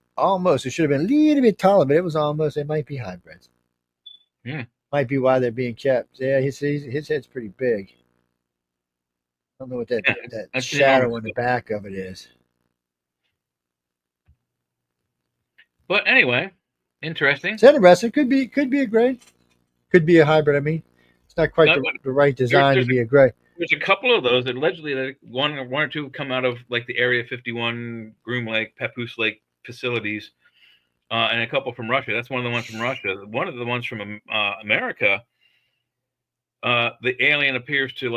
It should have been a little bit taller, but it was almost. They might be hybrids. Yeah. Might be why they're being kept. Yeah, his head's pretty big. I don't know what that shadow on the back of it is. But anyway, interesting. It's interesting. Could be a gray. Could be a hybrid. I mean, it's not quite the right design to be a gray. There's a couple of those that allegedly one or two come out of like the Area 51, Groom Lake, Papoose Lake facilities, and a couple from Russia. That's one of the ones from Russia. One of the ones from America, the alien appears to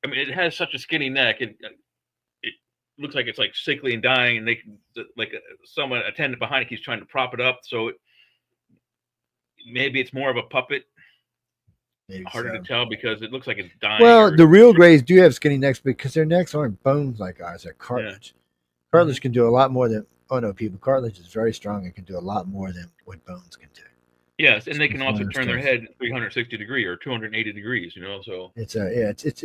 it has such a skinny neck. It looks like it's like sickly and dying, and someone attendant behind it keeps trying to prop it up. So maybe it's more of a puppet. Maybe harder to tell because it looks like it's dying. Well, the real grays do have skinny necks because their necks aren't bones like ours; they're cartilage. Yeah. Cartilage can do a lot more than cartilage is very strong and can do a lot more than what bones can do. Yes, and they can also turn their head 360 degrees or 280 degrees. So it's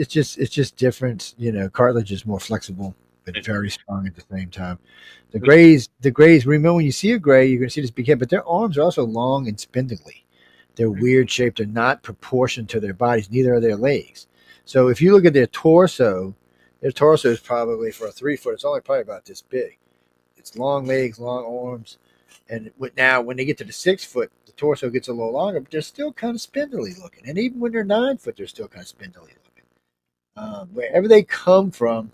just different. Cartilage is more flexible but very strong at the same time. The grays. Remember, when you see a gray, you're going to see this big head, but their arms are also long and spindly. They're weird shaped. They're not proportioned to their bodies. Neither are their legs. So if you look at their torso is probably, for a 3-foot, it's only probably about this big. It's long legs, long arms. And now when they get to the 6-foot, the torso gets a little longer, but they're still kind of spindly looking. And even when they're 9-foot, they're still kind of spindly looking. Wherever they come from,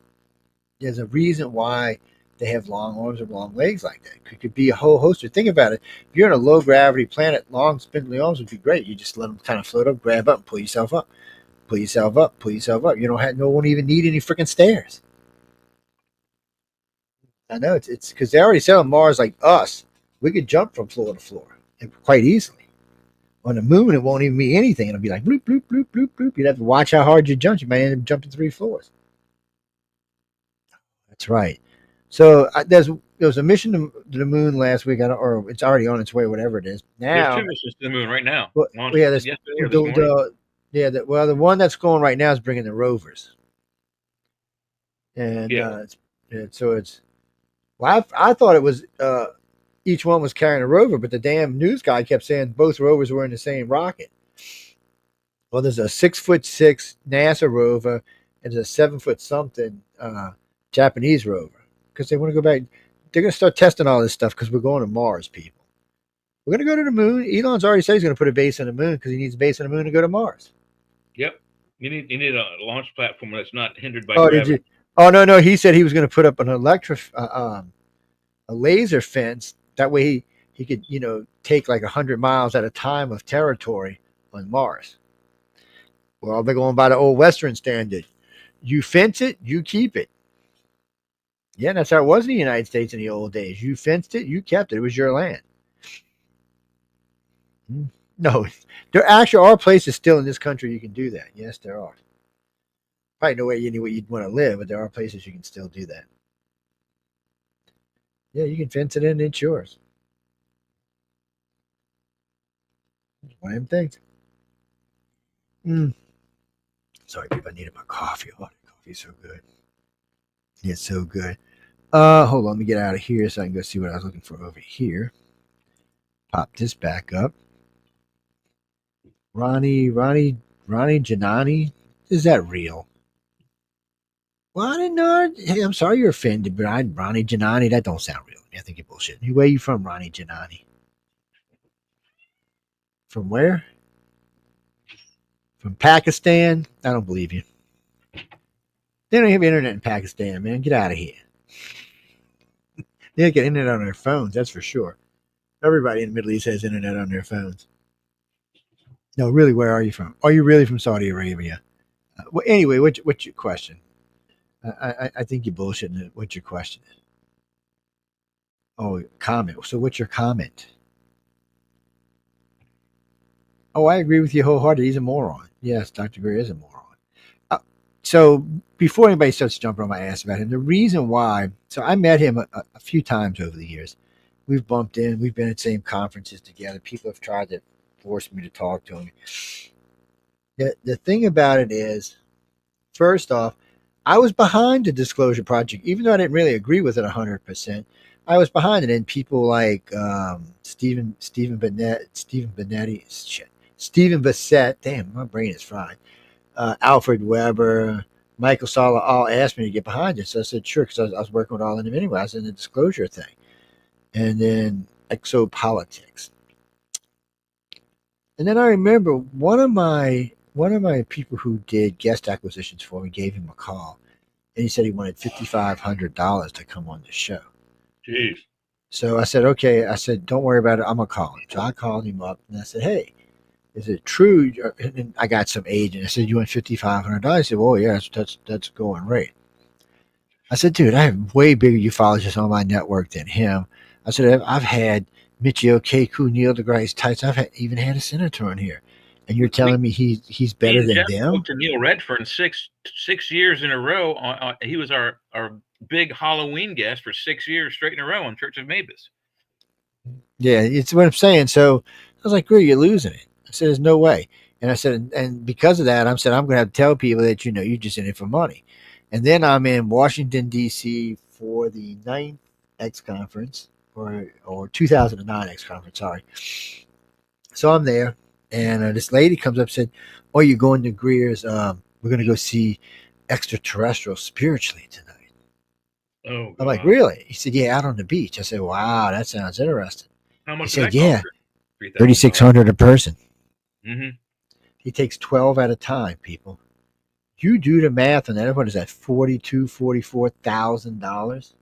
there's a reason why they have long arms or long legs like that. It could be a whole host of. Think about it. If you're in a low gravity planet, long spindly arms would be great. You just let them kind of float up, grab up, and pull yourself up. Pull yourself up, pull yourself up. You don't even need any freaking stairs. I know it's because they already said on Mars, like us, we could jump from floor to floor quite easily. On the moon, it won't even be anything. It'll be like bloop, bloop, bloop, bloop, bloop. You'd have to watch how hard you jump. You might end up jumping 3 floors. That's right. So there was a mission to the moon last week. Or it's already on its way, whatever it is. There's Now, 2 missions to the moon right now. well, Launched yeah, this yesterday or this morning. the one that's going right now is bringing the rovers, and Yeah. so it's. Well, I thought it was each one was carrying a rover, but the damn news guy kept saying both rovers were in the same rocket. Well, there's a 6'6" NASA rover and there's a 7 foot something Japanese rover because they want to go back. They're going to start testing all this stuff because we're going to Mars, people. We're going to go to the moon. Elon's already said he's going to put a base on the moon because he needs a base on the moon to go to Mars. Yep. You need a launch platform that's not hindered by Oh, gravity. did you? Oh, no. He said he was going to put up an a laser fence. That way he could, take like 100 miles at a time of territory on Mars. Well, they're going by the old Western standard. You fence it, you keep it. Yeah, that's how it was in the United States in the old days. You fenced it, you kept it. It was your land. No, there actually are places still in this country you can do that. Yes, there are. Probably no way you'd want to live, but there are places you can still do that. Yeah, you can fence it in, it's yours. One of them things. Sorry, people, I needed my coffee. Oh, the coffee's so good. It's so good. Hold on, let me get out of here so I can go see what I was looking for over here. Pop this back up. Ronnie Janani? Is that real? Well, I didn't know. Hey, I'm sorry you're offended, but Ronnie Janani, that don't sound real. I think you're bullshit. Where are you from, Ronnie Janani? From where? From Pakistan? I don't believe you. They don't have internet in Pakistan, man. Get out of here. They don't get internet on their phones, that's for sure. Everybody in the Middle East has internet on their phones. No, really, where are you from? Are you really from Saudi Arabia? Well, anyway, what's your question? I think you're bullshitting it. What's your question? Oh, comment. So what's your comment? Oh, I agree with you wholeheartedly. He's a moron. Yes, Dr. Greer is a moron. So before anybody starts jumping on my ass about him, the reason why, so I met him a few times over the years. We've bumped in. We've been at the same conferences together. People have tried to force me to talk to him. The thing about it is, first off, I was behind the Disclosure Project, even though I didn't really agree with it 100%. I was behind it, and people like Stephen Bassett. Damn, my brain is fried. Alfred Weber, Michael Sala all asked me to get behind it. So I said, sure, because I was working with all of them anyway. I was in the disclosure thing. And then exopolitics. And then I remember one of my people who did guest acquisitions for me gave him a call. And he said he wanted $5,500 to come on the show. Jeez. So I said, okay. I said, don't worry about it. I'm going to call him. So I called him up and I said, hey, is it true? And I got some agent. I said, you want $5,500? He said, well, yeah, that's going right. I said, dude, I have way bigger ufologists on my network than him. I said, I've had Michio Kaku, Neil deGrasse Tyson. I've even had a senator on here. And you're telling me he's better than Jeff them? spoke to Neil Redfern six years in a row. He was our big Halloween guest for 6 years straight in a row on Church of Mavis. Yeah, it's what I'm saying. So I was like, you're losing it. I said, there's no way. And I said, and because of that, I said, I'm going to have to tell people that, you're just in it for money. And then I'm in Washington, D.C. for the 9th X conference or 2009 X conference, sorry. So I'm there. And this lady comes up and said, oh, you're going to Greer's. We're going to go see extraterrestrials spiritually tonight. Oh, God. I'm like, really? He said, yeah, out on the beach. I said, wow, that sounds interesting. How much? He said, yeah, $3,600 a person. Mm-hmm. He takes 12 at a time, people. You do the math on that. What is that? $44,000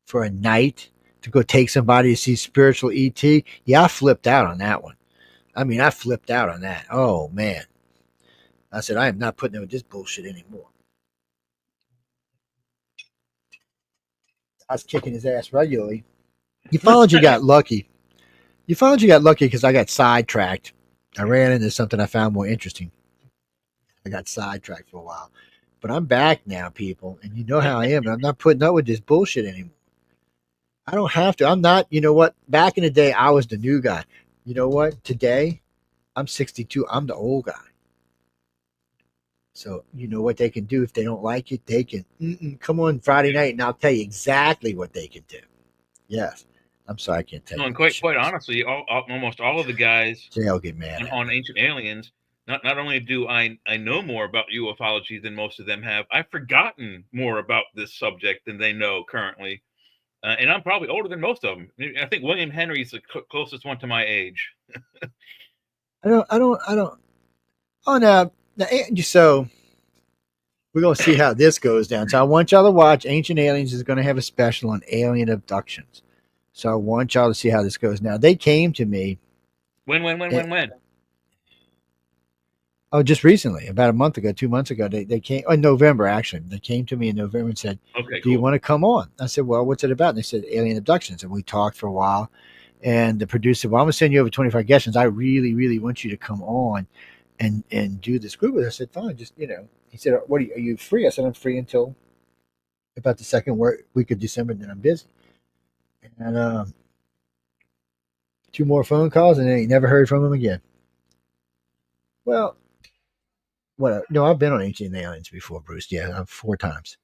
for a night to go take somebody to see spiritual ET. Yeah, I flipped out on that one. I flipped out on that. Oh man. I said, I am not putting up with this bullshit anymore. I was kicking his ass regularly. Ufology got lucky. Ufology got lucky because I got sidetracked. I ran into something I found more interesting. I got sidetracked for a while. But I'm back now, people. And you know how I am. And I'm not putting up with this bullshit anymore. I don't have to. I'm not. You know what? Back in the day, I was the new guy. You know what? Today, I'm 62. I'm the old guy. So you know what they can do if they don't like it? They can come on Friday night, and I'll tell you exactly what they can do. Yes, I'm sorry, I can't tell No, you. and quite honestly, almost all of the guys They'll get mad at me. on Ancient Aliens, not only do I know more about ufology than most of them have, I've forgotten more about this subject than they know currently. And I'm probably older than most of them. I think William Henry's the closest one to my age. I don't. Oh no. So we're gonna see how this goes down. So I want y'all to watch. Ancient Aliens is gonna have a special on alien abductions. So I want y'all to see how this goes. Now they came to me. When? Oh, just recently, about a month ago, 2 months ago, they came in November. Actually, they came to me in November and said, Okay, "Do you want to come on?" I said, "Well, what's it about?" And they said, "Alien abductions." And we talked for a while. And the producer, "Well, I'm gonna send you over 25 questions. I really, really want you to come on and do this group with us." I said, "Fine, just." He said, "What are you free?" I said, "I'm free until about the second week of December, and then I'm busy." And 2 more phone calls, and then he never heard from him again. Well, what? No, I've been on Ancient Aliens before, Bruce. Yeah, 4 times.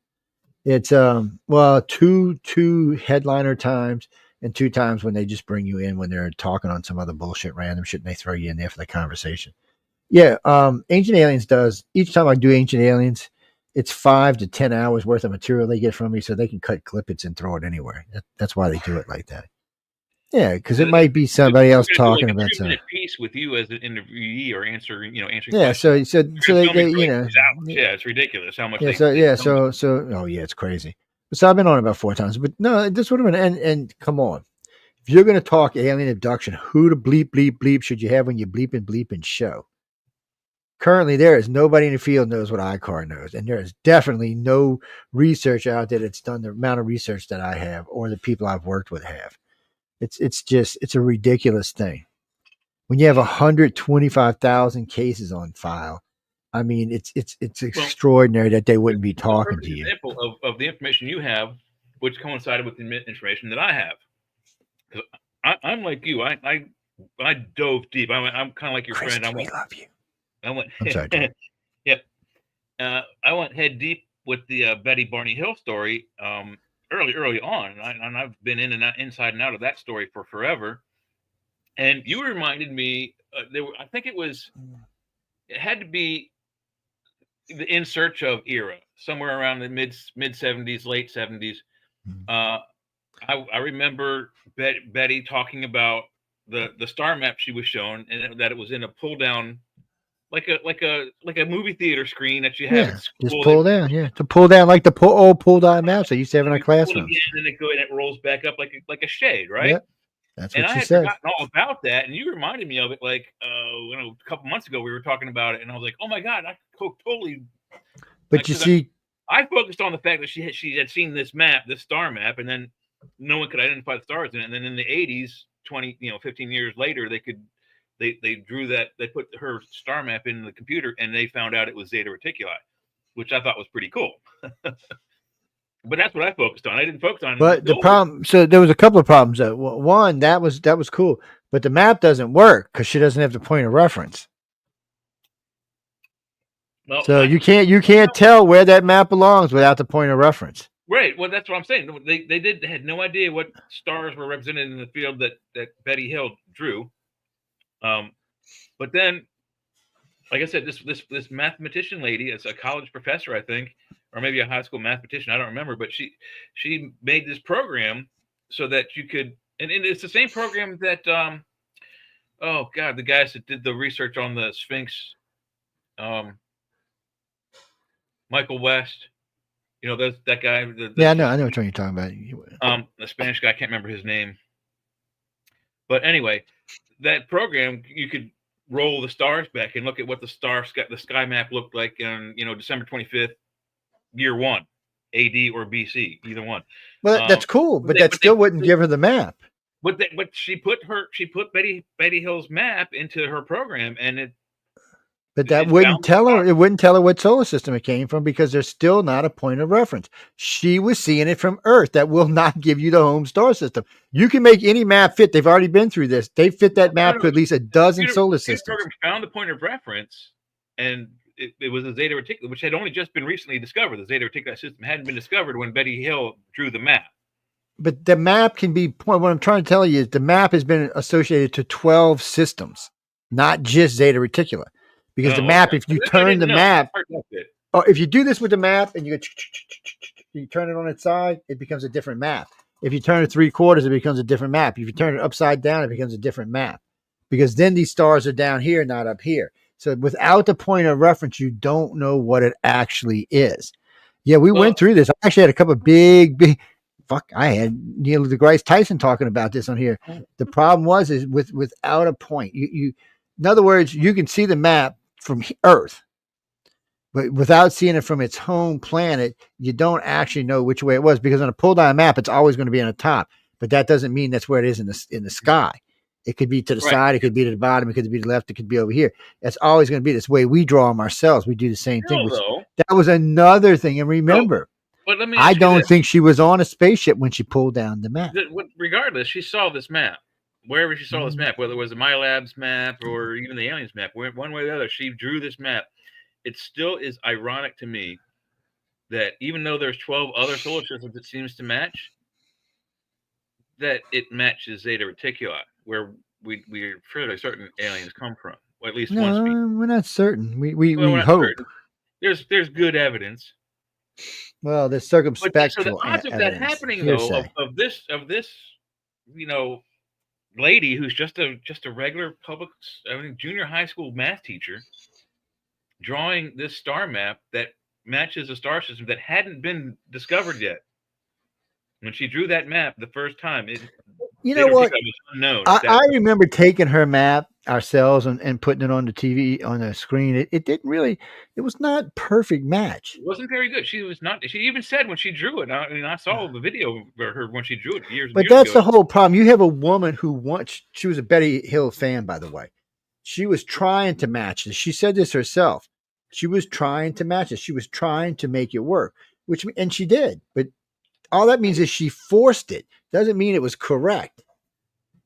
It's two headliner times and 2 times when they just bring you in when they're talking on some other bullshit, random shit, and they throw you in there for the conversation. Yeah, Ancient Aliens does. Each time I do Ancient Aliens, it's 5 to 10 hours worth of material they get from me, so they can cut clippets and throw it anywhere. That's why they do it like that. Yeah, because it might be somebody else talking about a something. 2-minute piece with you as an interviewee or answering Yeah, questions. so they Yeah, it's ridiculous how much yeah, oh yeah, it's crazy. So I've been on about 4 times, but no, this would have been and come on. If you're gonna talk alien abduction, who the bleep should you have when you bleep and show? Currently, there is nobody in the field knows what ICAR knows, and there is definitely no research out there that's done the amount of research that I have or the people I've worked with have. It's a ridiculous thing. When you have 125,000 cases on file, I mean, it's extraordinary that they wouldn't be talking to you. Example of the information you have, which coincided with the information that I have. Because I'm like you. I dove deep. I'm kind of like your friend. We love you. I went. I'm sorry. Yep. I went head deep with the Betty Barney Hill story early on, and I've been inside and out of that story for forever. And you reminded me. I think it had to be the In Search of era, somewhere around the mid 70s, late 70s. I remember Betty talking about the star map she was shown, and that it was in a pull down, like a movie theater screen that you have at school. Just pull down, to pull down like the pull down maps they used to have in our classrooms. And it rolls back up like a shade, right? Yep. That's what I had said. forgotten all about that, and you reminded me of it. Like a couple months ago, we were talking about it, and I was like, "Oh my god, I totally." But you see, I focused on the fact that she had seen this star map, and then no one could identify the stars in it. And then in the 80s, 15 years later, they drew that, they put her star map in the computer, and they found out it was Zeta Reticuli, which I thought was pretty cool. But that's what I focused on. I didn't focus on. But the problem, so there was a couple of problems. One, that was cool, but the map doesn't work because she doesn't have the point of reference. Well, so you can't tell where that map belongs without the point of reference. Right. Well, that's what I'm saying. They had no idea what stars were represented in the field that Betty Hill drew. But then, like I said, this mathematician lady, is a college professor, I think, or maybe a high school mathematician, I don't remember, but she made this program so that you could, and it's the same program that oh god, the guys that did the research on the Sphinx, Michael West, that guy. I know what you're talking about. The Spanish guy, I can't remember his name, but anyway, that program, you could roll the stars back and look at what the sky map looked like on December 25th, year 1, AD or BC, either one. Well, that's cool, but that still wouldn't give her the map. But she put Betty Hill's map into her program, and But that It wouldn't found the tell her. star. It wouldn't tell her what solar system it came from because there's still not a point of reference. She was seeing it from Earth. That will not give you the home star system. You can make any map fit. They've already been through this. They fit that map to at least a dozen solar The computer systems. program found the point of reference, and it was a Zeta Reticuli, which had only just been recently discovered. The Zeta Reticuli system hadn't been discovered when Betty Hill drew the map. But the map can be. What I'm trying to tell you is the map has been associated to 12 systems, not just Zeta Reticuli. Because the map, if you turn the map, or if you do this with the map and you turn it on its side, it becomes a different map. If you turn it 3/4, it becomes a different map. If you turn it upside down, it becomes a different map. Because then these stars are down here, not up here. So without the point of reference, you don't know what it actually is. Yeah, we went through this. I actually had a couple of big. I had Neil deGrasse Tyson talking about this on here. The problem is without a point. You, in other words, you can see the map from Earth, but without seeing it from its home planet, you don't actually know which way it was, because on a pull down map, it's always going to be on the top, but that doesn't mean that's where it is in the sky. It could be to the side, it could be to the bottom, it could be to the left, it could be over here. That's always going to be this way. We draw them ourselves. We do the same thing. That was another thing. And remember, but let me I don't think she was on a spaceship when she pulled down the map. Regardless, she saw this map. Wherever she saw this map, whether it was the MyLabs map or even the aliens map, one way or the other, she drew this map. It still is ironic to me that even though there's 12 other solar systems it seems to match, that it matches Zeta Reticuli, where we're fairly certain aliens come from. Or at least we're not certain. We hope. Certain. There's good evidence. Well, there's circumspect. So the odds of that happening, though, of this, lady who's just a regular junior high school math teacher, drawing this star map that matches a star system that hadn't been discovered yet. When she drew that map the first time, you know what? Unknown. I remember taking her map ourselves and putting it on the TV on the screen. It didn't really. It was not perfect match. It wasn't very good. She was not. She even said when she drew it. I saw the video of her when she drew it years. But that's the whole problem. You have a woman who she was a Betty Hill fan, by the way. She was trying to match this. She said this herself. She was trying to match it. She was trying to make it work, and she did. But all that means is she forced it. Doesn't mean it was correct.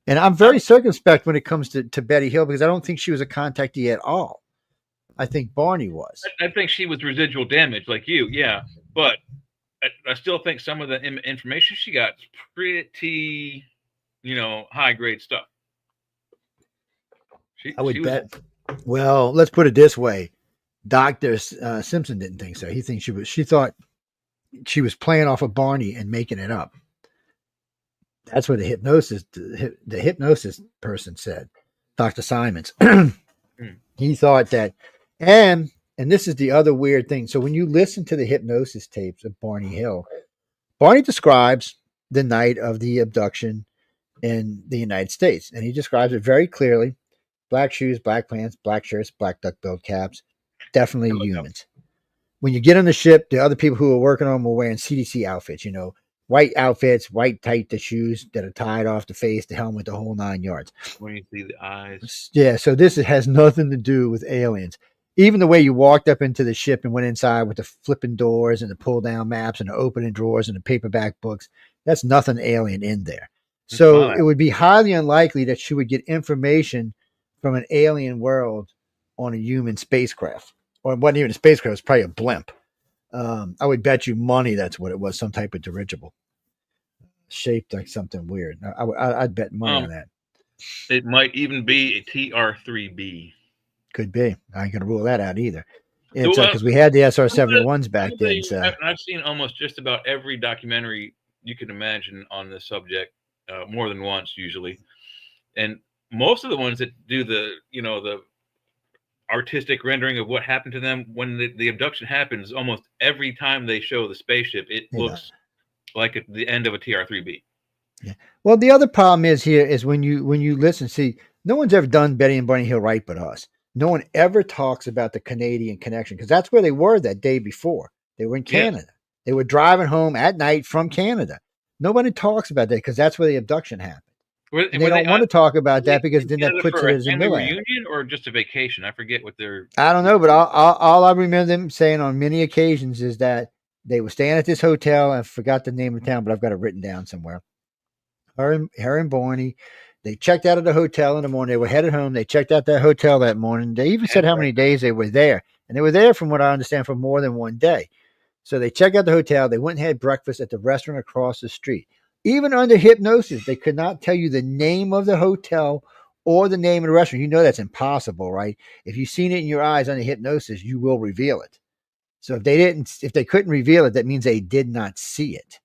And I'm very circumspect when it comes to Betty Hill, because I don't think she was a contactee at all. I think Barney was. I think she was residual damage, like you, yeah. But I still think some of the information she got is pretty, high grade stuff. I would bet. Well, let's put it this way: Dr. Simpson didn't think so. He thinks she thought she was playing off of Barney and making it up. That's what the hypnosis person said, Dr. Simons. He thought that, and this is the other weird thing. So when you listen to the hypnosis tapes of Barney Hill, Barney describes the night of the abduction in the United States, and he describes it very clearly: black shoes, black pants, black shirts, black duck-billed caps, definitely humans. When you get on the ship, the other people who were working on them were wearing CDC outfits, white outfits, white tight shoes that are tied off the face, the helmet, the whole 9 yards. When you see the eyes. Yeah, so this has nothing to do with aliens. Even the way you walked up into the ship and went inside with the flipping doors and the pull-down maps and the opening drawers and the paperback books, that's nothing alien in there. So it would be highly unlikely that she would get information from an alien world on a human spacecraft. Or it wasn't even a spacecraft, it was probably a blimp. I would bet you money that's what it was, some type of dirigible shaped like something weird. I'd bet money on that. It might even be a TR-3B. Could be. I ain't going to rule that out either. It's because we had the SR-71s back then. So. I've seen almost just about every documentary you can imagine on this subject, more than once usually. And most of the ones that do the artistic rendering of what happened to them when the abduction happens, almost every time they show the spaceship, it looks like at the end of a TR-3B. Yeah. Well, the other problem is when you listen, see, no one's ever done Betty and Barney Hill right but us. No one ever talks about the Canadian connection, because that's where they were that day before. They were in Canada. Yeah. They were driving home at night from Canada. Nobody talks about that because that's where the abduction happened. And they don't want to talk about that because then that puts it as a mill reunion or just a vacation. I forget what they're. I don't know, but all I remember them saying on many occasions is that they were staying at this hotel. I forgot the name of the town, but I've got it written down somewhere. Her and Barney, they checked out of the hotel in the morning. They were headed home. They checked out that hotel that morning. They even said how many days they were there. And they were there, from what I understand, for more than one day. So they checked out the hotel. They went and had breakfast at the restaurant across the street. Even under hypnosis, they could not tell you the name of the hotel or the name of the restaurant. You know that's impossible, right? If you've seen it in your eyes under hypnosis, you will reveal it. So if they couldn't reveal it, that means they did not see it,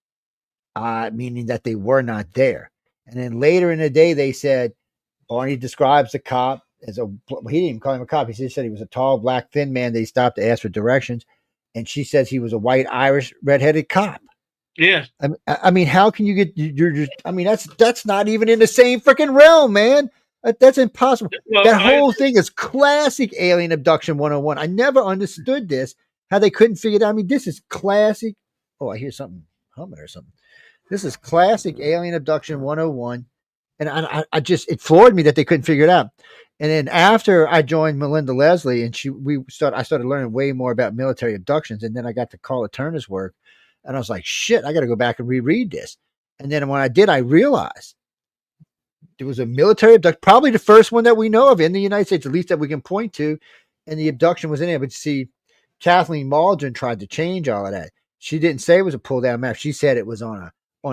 meaning that they were not there. And then later in the day, they said, Barney describes the cop as he didn't even call him a cop. He just said he was a tall, black, thin man. They stopped to ask for directions. And she says he was a white, Irish, redheaded cop. Yes. I mean, how can you get? You're just. I mean, that's not even in the same freaking realm, man. That's impossible. Well, that whole thing is classic alien abduction 101. I never understood this. How they couldn't figure it out. I mean, this is classic. Oh, I hear something humming or something. This is classic alien abduction 101, and I just it floored me that they couldn't figure it out. And then after I joined Melinda Leslie, and I started learning way more about military abductions, and then I got to Carla Turner's work. And I was like, shit, I got to go back and reread this. And then when I did, I realized there was a military abduction, probably the first one that we know of in the United States, at least that we can point to. And the abduction was in there. But see, Kathleen Maldron tried to change all of that. She didn't say it was a pull down map. She said it was on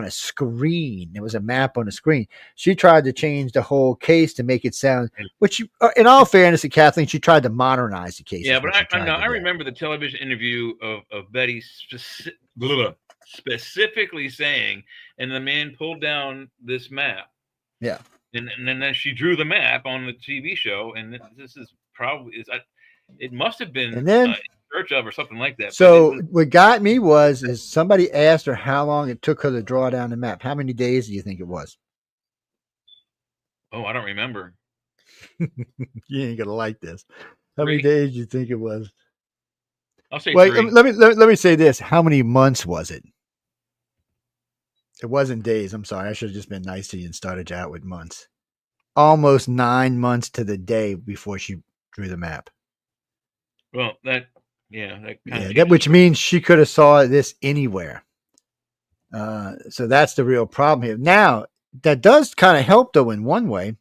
a screen. There was a map on a screen. She tried to change the whole case to make it sound, which in all fairness to Kathleen, she tried to modernize the case. Yeah, but I remember the television interview of Betty specifically saying, and the man pulled down this map. Yeah. And then she drew the map on the TV show. And this is probably, it must have been and then, in search of or something like that. So what got me is somebody asked her how long it took her to draw down the map. How many days do you think it was? Oh, I don't remember. You ain't gonna like this. How many days do you think it was? I'll say 3. Let me say this. How many months was it? It wasn't days. I'm sorry. I should have just been nice to you and started you out with months. Almost 9 months to the day before she drew the map. Well, which means she could have saw this anywhere. So that's the real problem here. Now, that does kind of help, though, in one way,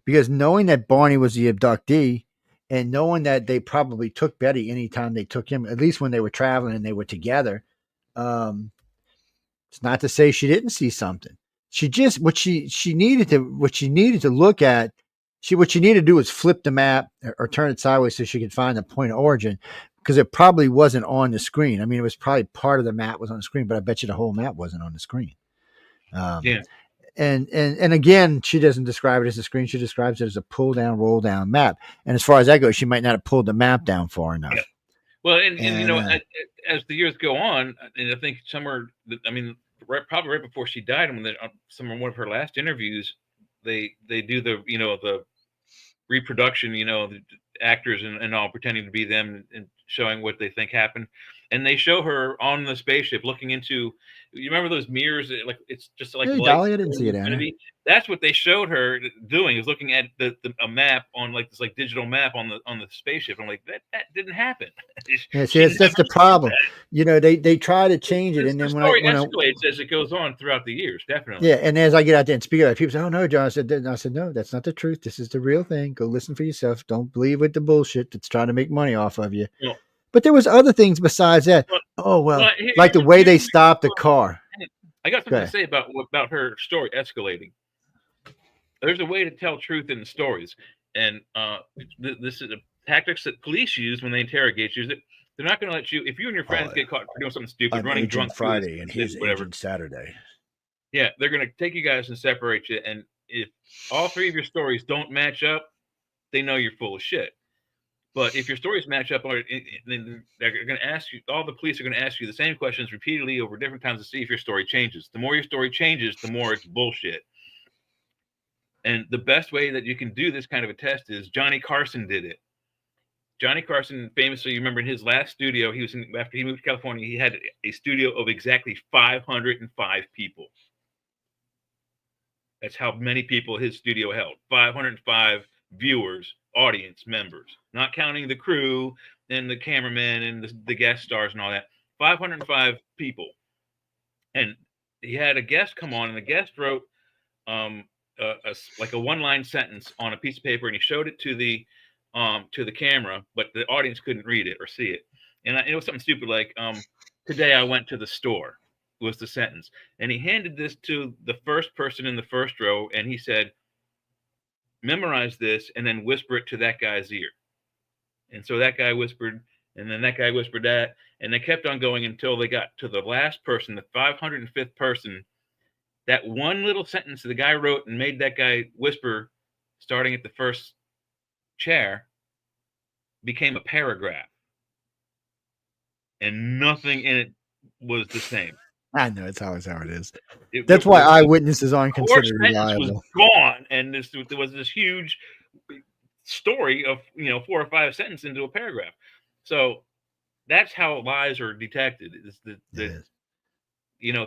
because knowing that Barney was the abductee and knowing that they probably took Betty anytime they took him, at least when they were traveling and they were together, it's not to say she didn't see something. She just what she needed to look at. What she needed to do was flip the map or turn it sideways so she could find the point of origin, because it probably wasn't on the screen. I mean, it was probably part of the map was on the screen, but I bet you the whole map wasn't on the screen. Yeah. And again, she doesn't describe it as a screen. She describes it as a pull down, roll down map. And as far as that goes, she might not have pulled the map down far enough. Yeah. Well, and you know, as the years go on, and I think probably right before she died, and one of her last interviews, they do the reproduction, the actors and all pretending to be them and showing what they think happened. And they show her on the spaceship looking into, you remember those mirrors? Like it's just like Dolly, I didn't see it, Anna. That's what they showed her doing, is looking at a map on this digital map on the spaceship. I'm like, that didn't happen. Yes, that's the problem. They try to change it, and then the story escalates as it goes on throughout the years, definitely. Yeah, and as I get out there and speak about it, people say, "Oh no, John," I said, "No, that's not the truth. This is the real thing. Go listen for yourself. Don't believe with the bullshit that's trying to make money off of you." Yeah. But there was other things besides that. Like the way they stopped the car. I got something to say about her story escalating. There's a way to tell truth in the stories, and this is a tactics that police use when they interrogate you. They're not going to let you, if you and your friends get caught for doing something stupid, running Agent drunk Friday and his Agent Saturday. Yeah, they're going to take you guys and separate you, and if all three of your stories don't match up, they know you're full of shit. But if your stories match up, then they're going to ask you, all the police are going to ask you the same questions repeatedly over different times to see if your story changes. The more your story changes, the more it's bullshit. And the best way that you can do this kind of a test is Johnny Carson did it. Johnny Carson, famously, you remember in his last studio, after he moved to California, he had a studio of exactly 505 people. That's how many people his studio held. 505 viewers, audience members, not counting the crew and the cameramen and the guest stars and all that. 505 people. And he had a guest come on, and the guest wrote like a one-line sentence on a piece of paper, and he showed it to the camera, but the audience couldn't read it or see it. And it was something stupid like, "Today I went to the store," was the sentence. And he handed this to the first person in the first row, and he said, "Memorize this and then whisper it to that guy's ear." And so that guy whispered, and then that guy whispered that, and they kept on going until they got to the last person, the 505th person. That one little sentence the guy wrote and made that guy whisper, starting at the first chair, became a paragraph. And nothing in it was the same. I know, it's always how it is. That's why eyewitnesses aren't considered reliable. Was gone, and there was this huge story of 4 or 5 sentences into a paragraph. So that's how lies are detected. Is that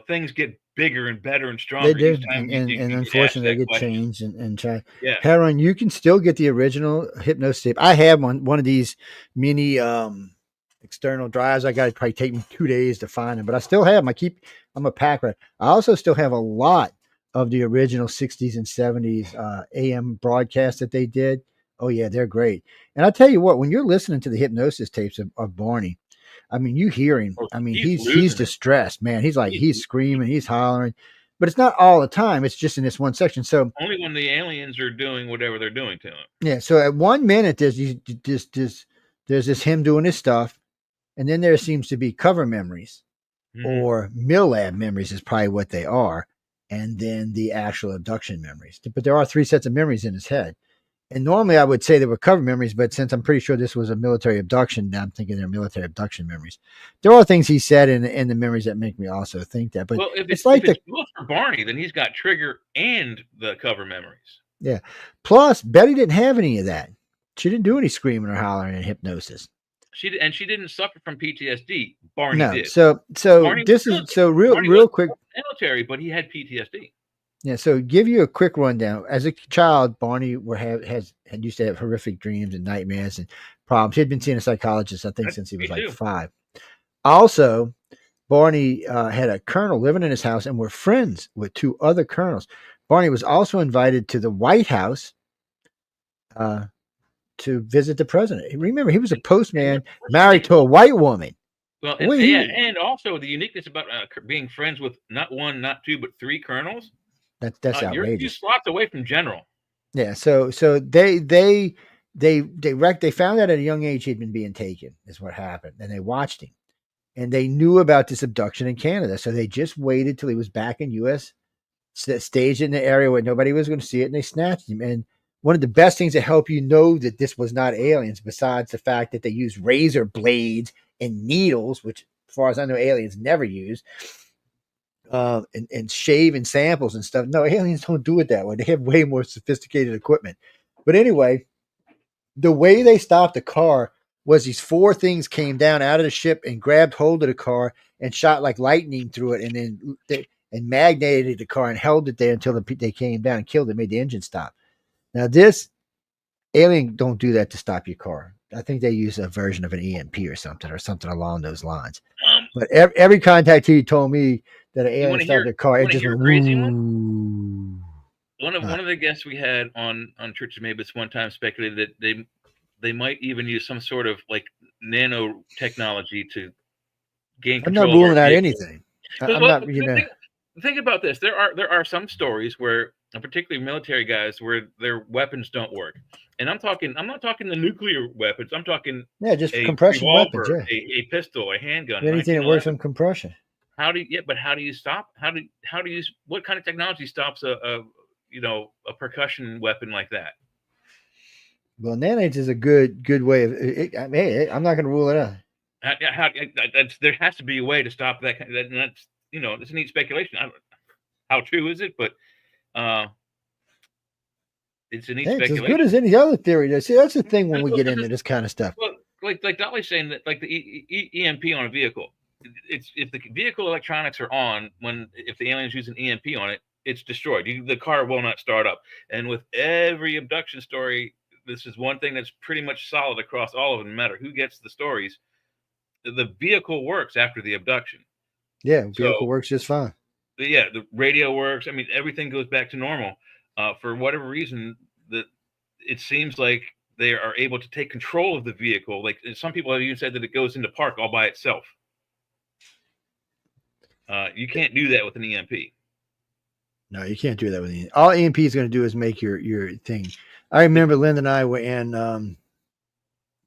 things get bigger and better and stronger. They do, and unfortunately, they get changed and try. Yeah, Heron, you can still get the original hypnosis tape. I have one of these mini external drives. I got to probably take me 2 days to find them, but I still have them. I'm a pack rat. I also still have a lot of the original 60s and 70s AM broadcasts that they did. Oh yeah, they're great. And I tell you what, when you're listening to the hypnosis tapes of Barney, I mean, you hear him. I mean, he's distressed, man. He's screaming, he's hollering, but it's not all the time. It's just in this one section. So only when the aliens are doing whatever they're doing to him. Yeah. So at 1 minute, there's this him doing his stuff, and then there seems to be cover memories, or mill lab memories is probably what they are, and then the actual abduction memories. But there are 3 sets of memories in his head. And normally I would say they were cover memories, but since I'm pretty sure this was a military abduction, I'm thinking they're military abduction memories. There are things he said in the memories that make me also think that. But well, if it's like both for Barney, then he's got trigger and the cover memories. Yeah. Plus, Betty didn't have any of that. She didn't do any screaming or hollering in hypnosis. She didn't suffer from PTSD. Barney did. So Barney real quick. Military, but he had PTSD. Yeah, so give you a quick rundown. As a child, Barney had used to have horrific dreams and nightmares and problems. He had been seeing a psychologist, I think, since he was like 5. Also, Barney had a colonel living in his house and were friends with 2 other colonels. Barney was also invited to the White House to visit the president. Remember, he was a postman married to a white woman. Well, and also the uniqueness about being friends with not 1, not 2, but 3 colonels. That's outrageous. You're 2 slots away from general. Yeah, so they found out at a young age he'd been being taken, is what happened, and they watched him, and they knew about this abduction in Canada, so they just waited till he was back in U.S. staged in the area where nobody was going to see it, and they snatched him. And one of the best things to help you know that this was not aliens, besides the fact that they used razor blades and needles, which, as far as I know, aliens never use. And shaving samples and stuff. No, aliens don't do it that way. They have way more sophisticated equipment. But anyway, the way they stopped the car was these 4 things came down out of the ship and grabbed hold of the car and shot like lightning through it, and then and magneted the car and held it there until they came down and killed it, made the engine stop. Now this alien don't do that to stop your car. I think they use a version of an EMP or something along those lines. But every contactee told me that an alien stopped their car. It just went crazy. One of the guests we had on Church of Mabus one time speculated that they might even use some sort of like nanotechnology to gain control. I'm not ruling out anything. I'm not, Think about this. There are some stories where, particularly military guys, where their weapons don't work. And I'm not talking the nuclear weapons. I'm talking just compression revolver, weapons, a pistol, a handgun, anything that works on compression. But how do you stop? What kind of technology stops a percussion weapon like that? Well, nanites is a good way of it. I mean, I'm not going to rule it out. There has to be a way to stop that. That's it's a neat speculation. How true is it? But it's a neat speculation. It's as good as any other theory. See, that's the thing when we get into this kind of stuff. Well, like Dolly's saying that, like the EMP on a vehicle, it's if the vehicle electronics are on if the alien's using EMP on it, it's destroyed. The car will not start up. And with every abduction story, this is one thing that's pretty much solid across all of them, no matter who gets the stories. The vehicle works after the abduction. Yeah, vehicle So, works just fine. yeah, the radio works. I mean, everything goes back to normal. For whatever reason, that it seems like they are able to take control of the vehicle. Like some people have even said that it goes into park all by itself. You can't do that with an EMP. No, you can't do that with EMP. All EMP is going to do is make your thing. I remember Linda and I were in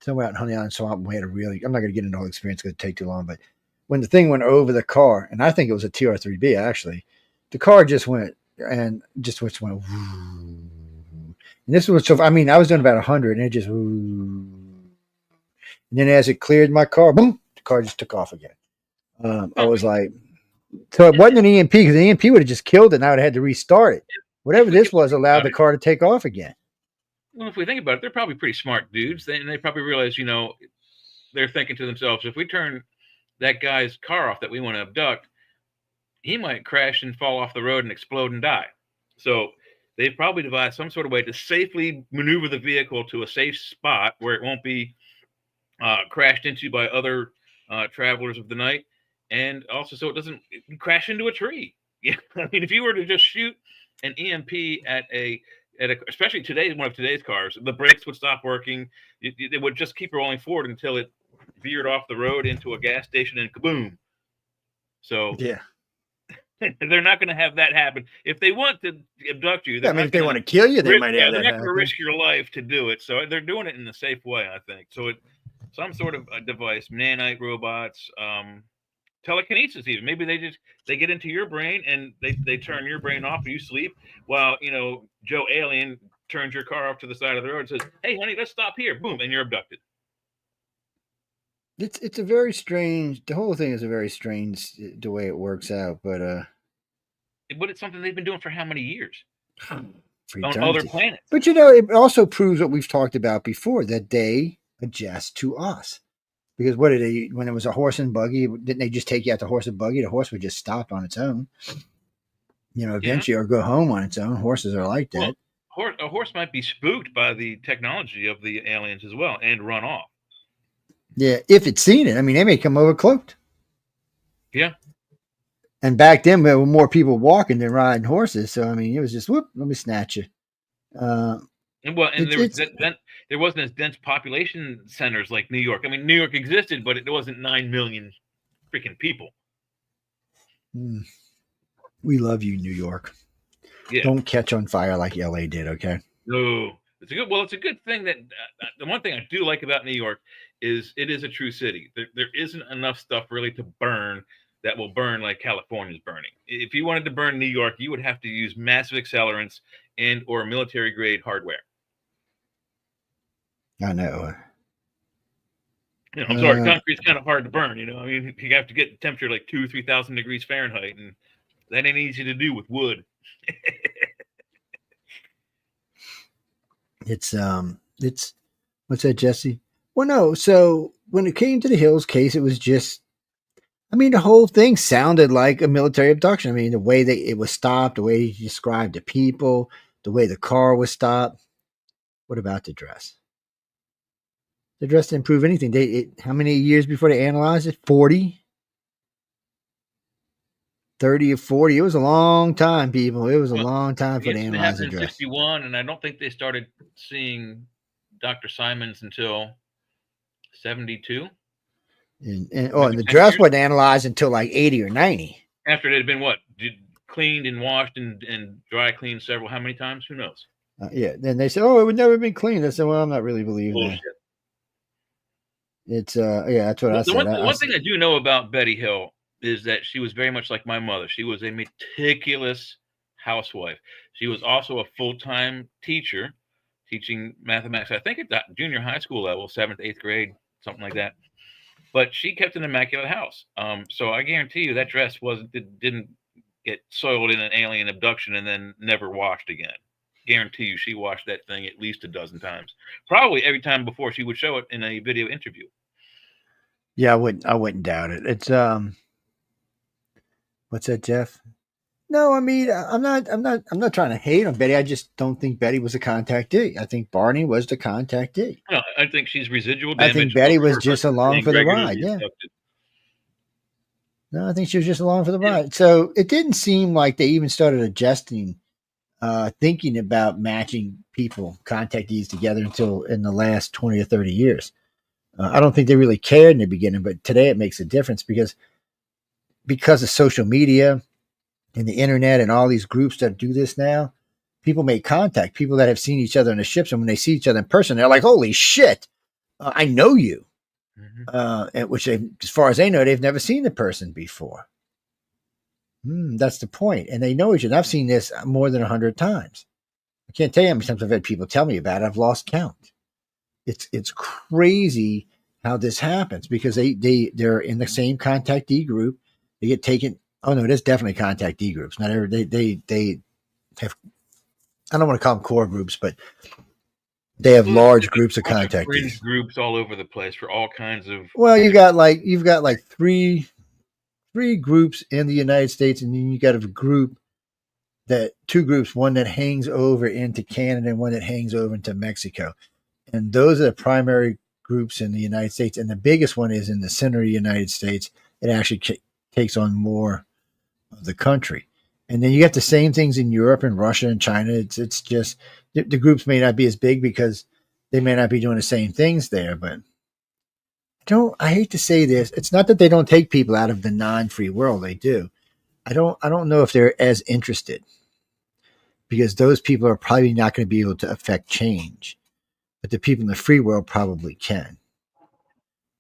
somewhere out in Honey Island Swamp. We had a really, I'm not going to get into all the experience because it'd take too long, but when the thing went over the car, and I think it was a TR3B actually, the car just went and just went. Woo. And this was so. I mean, I was doing about 100, and it just. Woo. And then as it cleared my car, boom, the car just took off again. I was like, so it wasn't an EMP because the EMP would have just killed it, and I would have had to restart it. Whatever this was allowed the car to take off again. Well, if we think about it, they're probably pretty smart dudes. They probably realize, they're thinking to themselves, if we turn that guy's car off that we want to abduct, he might crash and fall off the road and explode and die. So they've probably devised some sort of way to safely maneuver the vehicle to a safe spot where it won't be crashed into by other travelers of the night, and also so it doesn't crash into a tree. Yeah, I mean, if you were to just shoot an EMP at a especially one of today's cars, the brakes would stop working. It would just keep rolling forward until it veered off the road into a gas station and kaboom. So yeah, they're not going to have that happen. If they want to abduct you, I mean, if they want to kill you, they might have that. They're not going to risk your life to do it. So they're doing it in a safe way, I think. So some sort of a device, nanite robots, telekinesis even. Maybe they get into your brain and they turn your brain off and you sleep while, Joe Alien turns your car off to the side of the road and says, "Hey, honey, let's stop here." Boom, and you're abducted. It's a very strange. The whole thing is a very strange the way it works out, but it's something they've been doing for how many years on eternity. Other planets. But it also proves what we've talked about before, that they adjust to us. Because what did they? When it was a horse and buggy, didn't they just take you out the horse and buggy? The horse would just stop on its own. Eventually, or go home on its own. Horses are like that. Well, a horse might be spooked by the technology of the aliens as well and run off. Yeah, if it's seen it. I mean, they may come over cloaked. Yeah. And back then, there were more people walking than riding horses. So, I mean, it was just, whoop, let me snatch you. There wasn't as dense population centers like New York. I mean, New York existed, but it wasn't 9 million freaking people. We love you, New York. Yeah. Don't catch on fire like LA did, okay? No. It's a good thing that the one thing I do like about New York is it is a true city. There isn't enough stuff really to burn that will burn like California's burning. If you wanted to burn New York, you would have to use massive accelerants and or military grade hardware. I know. I'm sorry, concrete's kind of hard to burn. I mean, you have to get the temperature like 2,000 or 3,000 degrees Fahrenheit, and that ain't easy to do with wood. It's what's that, Jesse? Well, no. So when it came to the Hills case, it was just, I mean, the whole thing sounded like a military abduction. I mean, the way it was stopped, the way he described the people, the way the car was stopped. What about the dress? The dress didn't prove anything. How many years before they analyzed it? 40? 30 or 40. It was a long time, people. It was a long time for the analyze the dress. 61, and I don't think they started seeing Dr. Simons until 72. And the dress wasn't analyzed until like 80 or 90. After it had been cleaned and washed and dry cleaned how many times? Who knows? Yeah. Then they said, it would never been cleaned. I said, well, I'm not really believing that. It's that's what I said. One thing I do know about Betty Hill is that she was very much like my mother. She was a meticulous housewife. She was also a full-time teacher, teaching mathematics, I think at that junior high school level, 7th, 8th grade, something like that. But she kept an immaculate house. So I guarantee you that dress didn't get soiled in an alien abduction and then never washed again. Guarantee you she washed that thing at least a dozen times. Probably every time before she would show it in a video interview. Yeah, I wouldn't doubt it. It's what's that, Jeff? No, I mean, I'm not trying to hate on Betty. I just don't think Betty was a contactee. I think Barney was the contactee. No, I think she's residual I damage think Betty was for just along being for the ride. regularly Yeah. abducted. No, I think she was just along for the ride. So it didn't seem like they even started adjusting, thinking about matching people, contactees together until in the last 20 or 30 years. I don't think they really cared in the beginning, but today it makes a difference because of social media and the internet and all these groups that do this now. People make contact. People that have seen each other on the ships, and when they see each other in person, they're like, "Holy shit, I know you." Which, as far as they know, they've never seen the person before. That's the point, and they know each other. I've seen this more than 100 times. I can't tell you how many times I've had people tell me about it. I've lost count. It's crazy how this happens because they're in the same contactee group. They get taken. Oh no, there's definitely contactee groups. Not every they have. I don't want to call them core groups, but they have large groups of contactees. Fringe groups all over the place for all kinds of. Well, you've got like three groups in the United States, and then you got two groups, one that hangs over into Canada and one that hangs over into Mexico. And those are the primary groups in the United States. And the biggest one is in the center of the United States. It actually takes on more of the country. And then you get the same things in Europe and Russia and China. It's just the groups may not be as big because they may not be doing the same things there. But I hate to say this. It's not that they don't take people out of the non-free world. They do. I don't know if they're as interested because those people are probably not going to be able to affect change. But the people in the free world probably can.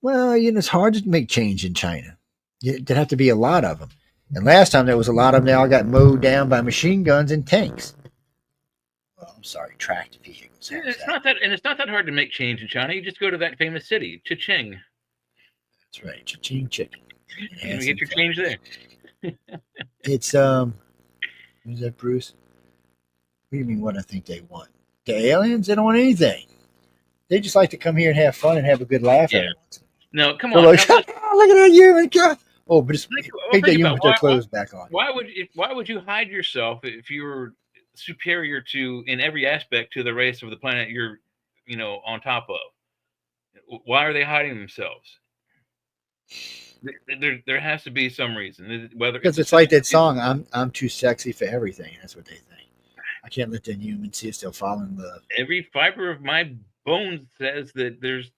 Well, it's hard to make change in China. There'd have to be a lot of them. And last time there was a lot of them, they all got mowed down by machine guns and tanks. Well, I'm sorry, tracked vehicles. It's not that hard to make change in China. You just go to that famous city, Chicheng. That's right, Chicheng chicken. And you get your change there. It's who's that, Bruce? What do you mean? What I think they want? The aliens? They don't want anything. They just like to come here and have fun and have a good laugh. Yeah. No, come on. Like, look at you. Oh, but just make that human put their clothes back on. Why would you hide yourself if you were superior to in every aspect to the race of the planet you're on top of? Why are they hiding themselves? There has to be some reason. Because it's like that song, I'm too sexy for everything. That's what they think. I can't let the humans see us still fall in love. Every fiber of my bones says that there's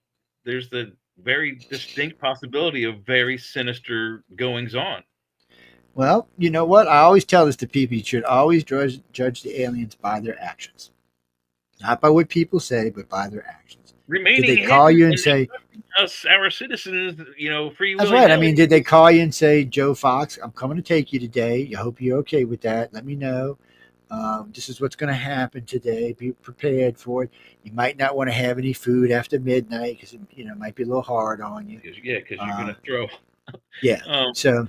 the very distinct possibility of very sinister goings on. Well, you know what? I always tell this to people. You should always judge the aliens by their actions. Not by what people say, but by their actions. Remaining did they call you and say, us, our citizens, free will? That's right. I mean, did they call you and say, Joe Fox, I'm coming to take you today. I hope you're okay with that. Let me know. This is what's going to happen today. Be prepared for it. You might not want to have any food after midnight because it might be a little hard on you. Yeah, because you're going to throw. Yeah. So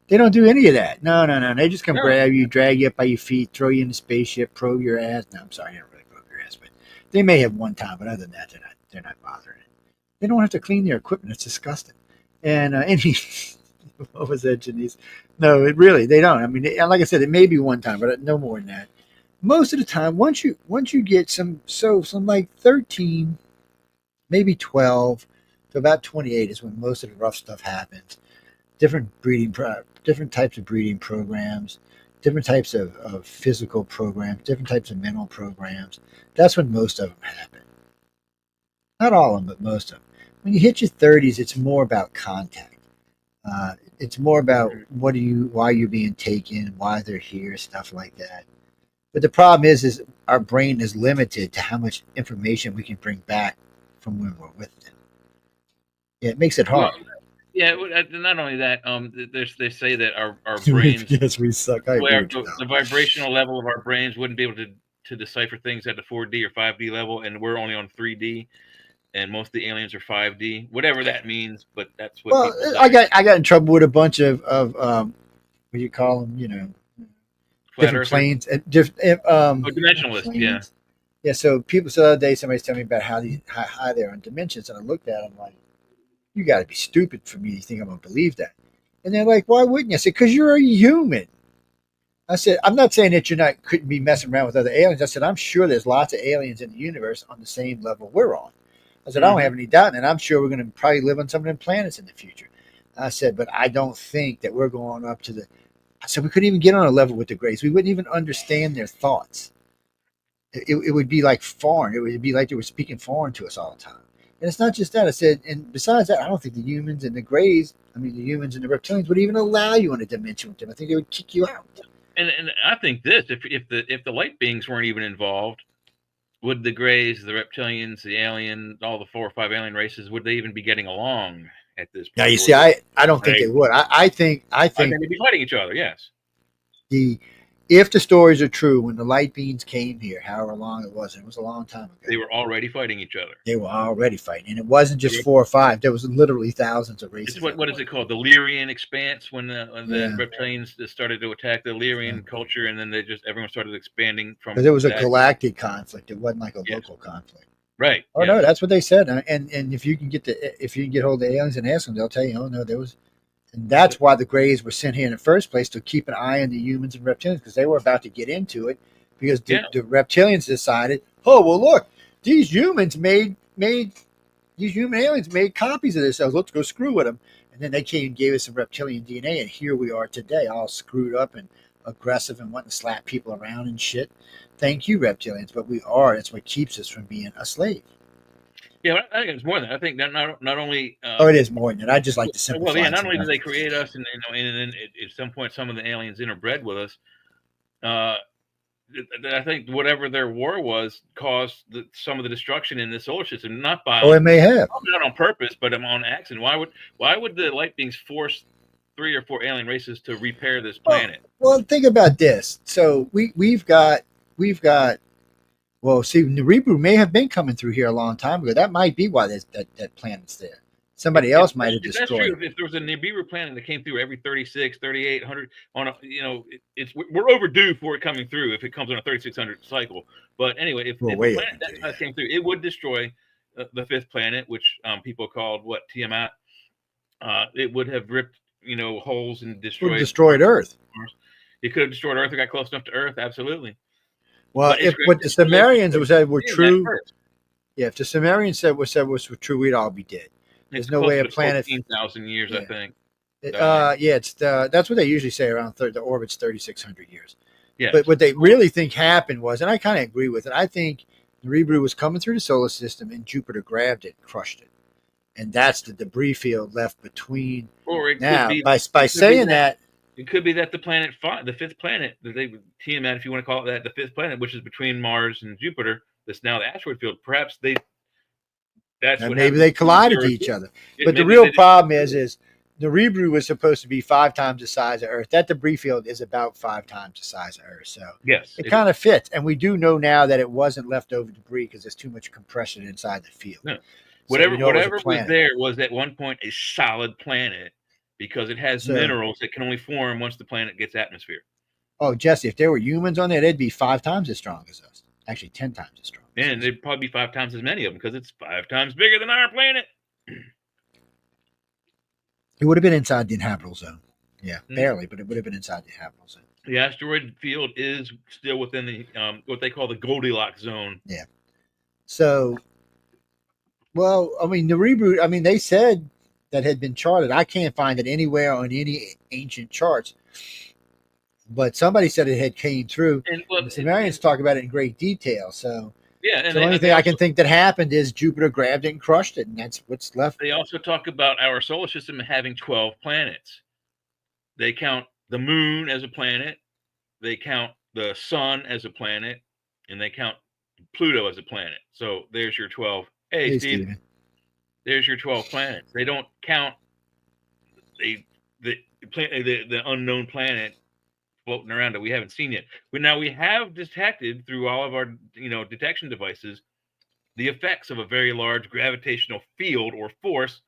they don't do any of that. No. They just come grab you, drag you up by your feet, throw you in the spaceship, probe your ass. No, I'm sorry, I don't really probe your ass, but they may have one time. But other than that, they're not bothering it. They don't have to clean their equipment. It's disgusting. And what was that, Janice? No, they don't. I mean, like I said, it may be one time, but no more than that. Most of the time, once you get some like 13, maybe 12 to about 28 is when most of the rough stuff happens. Different types of breeding programs, different types of physical programs, different types of mental programs. That's when most of them happen. Not all of them, but most of them. When you hit your 30s, it's more about contact. It's more about why you're being taken, why they're here, stuff like that. But the problem is our brain is limited to how much information we can bring back from when we're with them. Yeah, it makes it hard. Well, yeah, not only that, they say that our brains. Yes, we suck. The vibrational level of our brains wouldn't be able to decipher things at the 4D or 5D level, and we're only on 3D. And most of the aliens are 5D, whatever that means. But that's what. Well, I got in trouble with a bunch of what do you call them? Different planes. Dimensionalists. Planes. Yeah. Yeah. So people. So the other day, somebody's telling me about how high they are in dimensions, and I looked at them like, "You got to be stupid for me to think I'm gonna believe that." And they're like, "Why wouldn't you?" I said, "Because you're a human. I said, I'm not saying that couldn't be messing around with other aliens. I said, I'm sure there's lots of aliens in the universe on the same level we're on. I said, I don't have any doubt, and I'm sure we're going to probably live on some of them planets in the future. I said, but I don't think that we're going up to the. I said, we couldn't even get on a level with the Greys. We wouldn't even understand their thoughts. It would be like foreign. It would be like they were speaking foreign to us all the time. And it's not just that. I said, and besides that, I don't think the humans and the Greys, the humans and the reptilians would even allow you in a dimension with them. I think they would kick you out. And I think this, if the light beings weren't even involved, would the Greys, the reptilians, the alien, all the 4 or 5 alien races, would they even be getting along at this point? Now you see, I don't think they would. I think they'd be fighting each other. Yes. If the stories are true, when the light beings came here, however long it was a long time ago. They were already fighting each other. They were already fighting, and it wasn't just 4 or 5. There was literally thousands of races. It's what is it called? The Lyrian expanse, when the reptilians started to attack the Lyrian culture, and then everyone started expanding from. Because it was a galactic conflict. It wasn't like a local conflict. Right. Oh no, that's what they said. And if you can get hold of the aliens and ask them, they'll tell you, oh no, there was. And that's why the Greys were sent here in the first place, to keep an eye on the humans and reptilians, because they were about to get into it. Because the reptilians decided, oh well, look, these human aliens made copies of themselves. Let's go screw with them. And then they came and gave us some reptilian DNA, and here we are today, all screwed up and aggressive and wanting to slap people around and shit. Thank you, reptilians, but we are. That's what keeps us from being a slave. Yeah, I think it's more than that. I think that not only. It is more than that. I just like to simplify. Well, yeah, not only did they create us, and then at some point some of the aliens interbred with us. I think whatever their war was caused some of the destruction in the solar system, not by. Oh, it may have. Not on purpose, but on accident. Why would the light beings force 3 or 4 alien races to repair this planet? Well, think about this. So we've got. Well, see, Nerebru may have been coming through here a long time ago. That might be why that planet's there. Somebody else might have destroyed it. That's true. If there was a Nibiru planet that came through every 36, 3800 we're overdue for it coming through if it comes on a 3600 cycle. But anyway, if a planet that size came through, it would destroy the 5th planet, which people called Tiamat. It would have ripped holes and destroyed Earth. It could have destroyed Earth or got close enough to Earth. Absolutely. Well, if what the Sumerians said were true, if the Sumerians said was true, we'd all be dead. There's no way a planet. 14,000 years, I think. It's that's what they usually say around the orbit's 3,600 years. Yeah. But what they really think happened was, and I kind of agree with it. I think the Nerebru was coming through the solar system, and Jupiter grabbed it, crushed it, and that's the debris field left between. Or it now, could be, by saying that. It could be that the 5th planet, that they Tiamat, if you want to call it that, the 5th planet, which is between Mars and Jupiter, that's now the asteroid field. Perhaps that's what maybe they collided to each other. But the real problem is the Nerebru was supposed to be 5 times the size of Earth. That debris field is about 5 times the size of Earth. So yes, it kind of fits. And we do know now that it wasn't leftover debris because there's too much compression inside the field. No. So whatever was there was at one point a solid planet, because it has minerals that can only form once the planet gets atmosphere. Oh, Jesse, if there were humans on there, they'd be 5 times as strong as us. Actually, 10 times as strong. And there'd probably be 5 times as many of them, because it's 5 times bigger than our planet. It would have been inside the inhabitable zone. Yeah, barely, but it would have been inside the habitable zone. The asteroid field is still within the what they call the Goldilocks zone. Yeah. So, well, Nerebru, they said that had been charted. I can't find it anywhere on any ancient charts, but somebody said it had came through. And the Sumerians talk about it in great detail. So yeah, and the only thing I can think that happened is Jupiter grabbed it and crushed it, and that's what's left. They also talk about our solar system having 12 planets. They count the moon as a planet, they count the sun as a planet, and they count Pluto as a planet. So there's your 12. Hey Steve. Steven. There's your 12 planets. They don't count the unknown planet floating around that we haven't seen yet. But now we have detected through all of our detection devices the effects of a very large gravitational field or force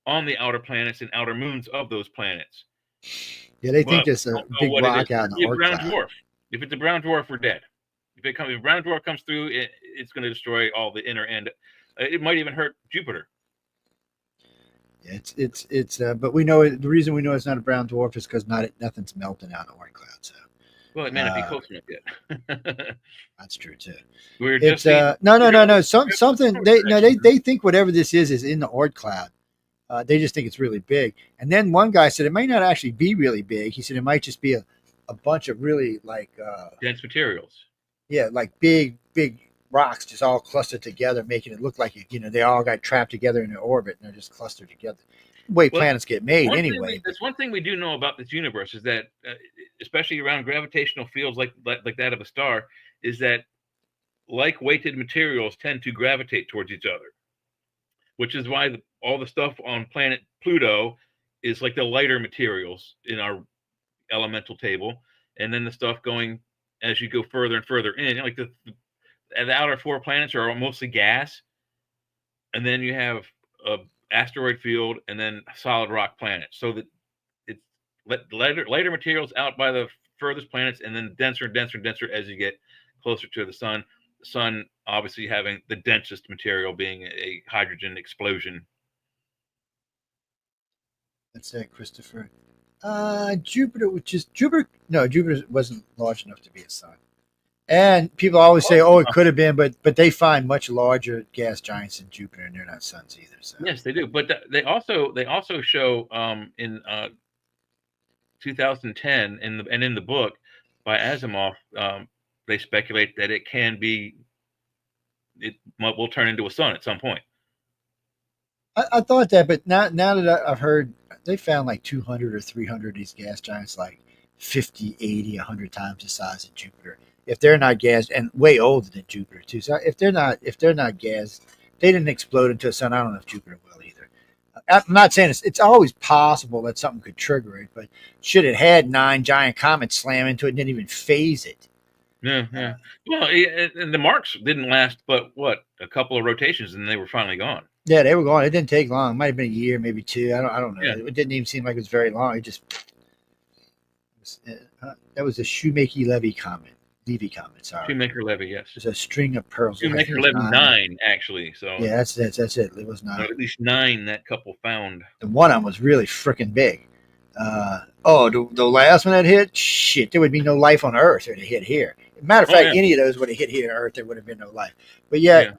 on the outer planets and outer moons of those planets. Yeah, they think it's a big rock out in the brown dwarf. If it's a brown dwarf, we're dead. If a brown dwarf comes through, it's going to destroy all the inner end. It might even hurt Jupiter. It's but we know the reason we know it's not a brown dwarf is because nothing's melting out in the Oort cloud. So Well, it may not be close enough yet. That's true too. We're It's just seeing. no. Something they think whatever this is in the Oort cloud. They just think it's really big. And then one guy said it might not actually be really big. He said it might just be a bunch of really like dense materials. Yeah, like big rocks just all clustered together, making it look like they all got trapped together in their orbit and they're just clustered together. The way planets get made anyway. That's one thing we do know about this universe is that, especially around gravitational fields like that of a star, is that like-weighted materials tend to gravitate towards each other, which is why all the stuff on planet Pluto is like the lighter materials in our elemental table, and then the stuff going as you go further and further in, like the outer 4 planets are mostly gas, and then you have a asteroid field and then solid rock planets, so that it's lighter materials out by the furthest planets, and then denser and denser and denser as you get closer to the sun. The sun obviously having the densest material being a hydrogen explosion. That's it, Christopher. Jupiter, Jupiter wasn't large enough to be a sun. And people always say, "Oh, it could have been," but they find much larger gas giants than Jupiter, and they're not suns either. So. Yes, they do. But they also show in 2010 in the book by Asimov, they speculate that it will turn into a sun at some point. I thought that, but now that I've heard, they found like 200 or 300 of these gas giants, like 50, 80, 100 times the size of Jupiter. If they're not gas, and way older than Jupiter too. So if they're not gas, they didn't explode into a sun. I don't know if Jupiter will either. I'm not saying it's always possible that something could trigger it, but should it had 9 giant comets slam into it and didn't even phase it? Yeah. Well, and the marks didn't last, but a couple of rotations, and they were finally gone. Yeah, they were gone. It didn't take long. It might have been a year, maybe 2. I don't know. Yeah. It didn't even seem like it was very long. It just that was a Shoemaker-Levy comet. Sorry. Shoemaker-Levy, yes. There's a string of pearls. Shoemaker-Levy 9, actually. So yeah, that's it. It was 9. At least 9 that couple found. The one of them was really freaking big. The last one that hit, shit, there would be no life on Earth if it hit here. Matter of fact, any of those would have hit here on Earth, there would have been no life. But that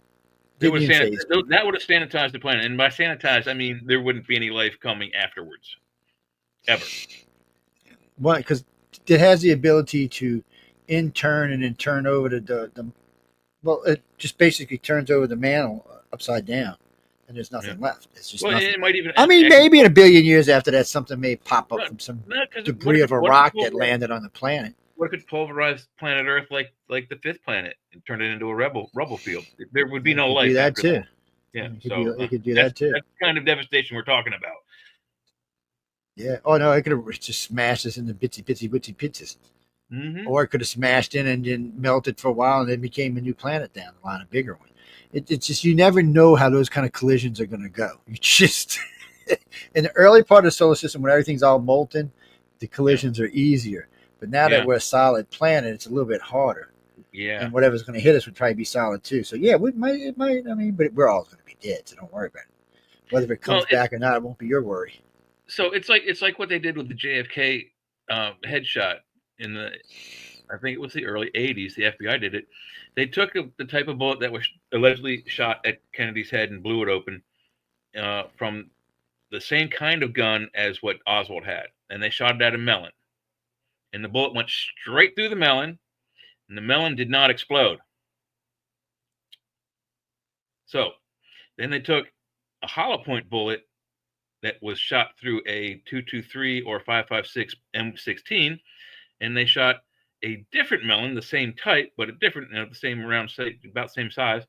would have sanitized the planet, and by sanitized, I mean there wouldn't be any life coming afterwards, ever. Well, because it has the ability to turn and then turn over it just basically turns over the mantle upside down, and there's nothing left. It's just nothing. It might even. Maybe in a billion years after that, something may pop up from some debris of a rock that landed on the planet. What could pulverize planet Earth like the 5th planet and turn it into a rubble field? There would be no life. Do that too. That. Yeah, it could do that too. That's the kind of devastation we're talking about. Yeah. Oh no, it could have just smashed us into bitsy pieces. Mm-hmm. Or it could have smashed in and then melted for a while and then became a new planet down the line, a bigger one. It's just, you never know how those kind of collisions are going to go. You just, in the early part of the solar system, when everything's all molten, the collisions are easier. But now that we're a solid planet, it's a little bit harder. Yeah. And whatever's going to hit us would probably be solid too. So yeah, it might, but we're all going to be dead. So don't worry about it. Whether it comes back or not, it won't be your worry. So it's like what they did with the JFK headshot in I think it was the early 80s. The FBI did it. They took the type of bullet that was allegedly shot at Kennedy's head and blew it open from the same kind of gun as what Oswald had. And they shot it at a melon. And the bullet went straight through the melon, and the melon did not explode. So then they took a hollow point bullet that was shot through a 223 or 5.56 M16, and they shot a different melon, the same type, but a different, the same around, about the same size,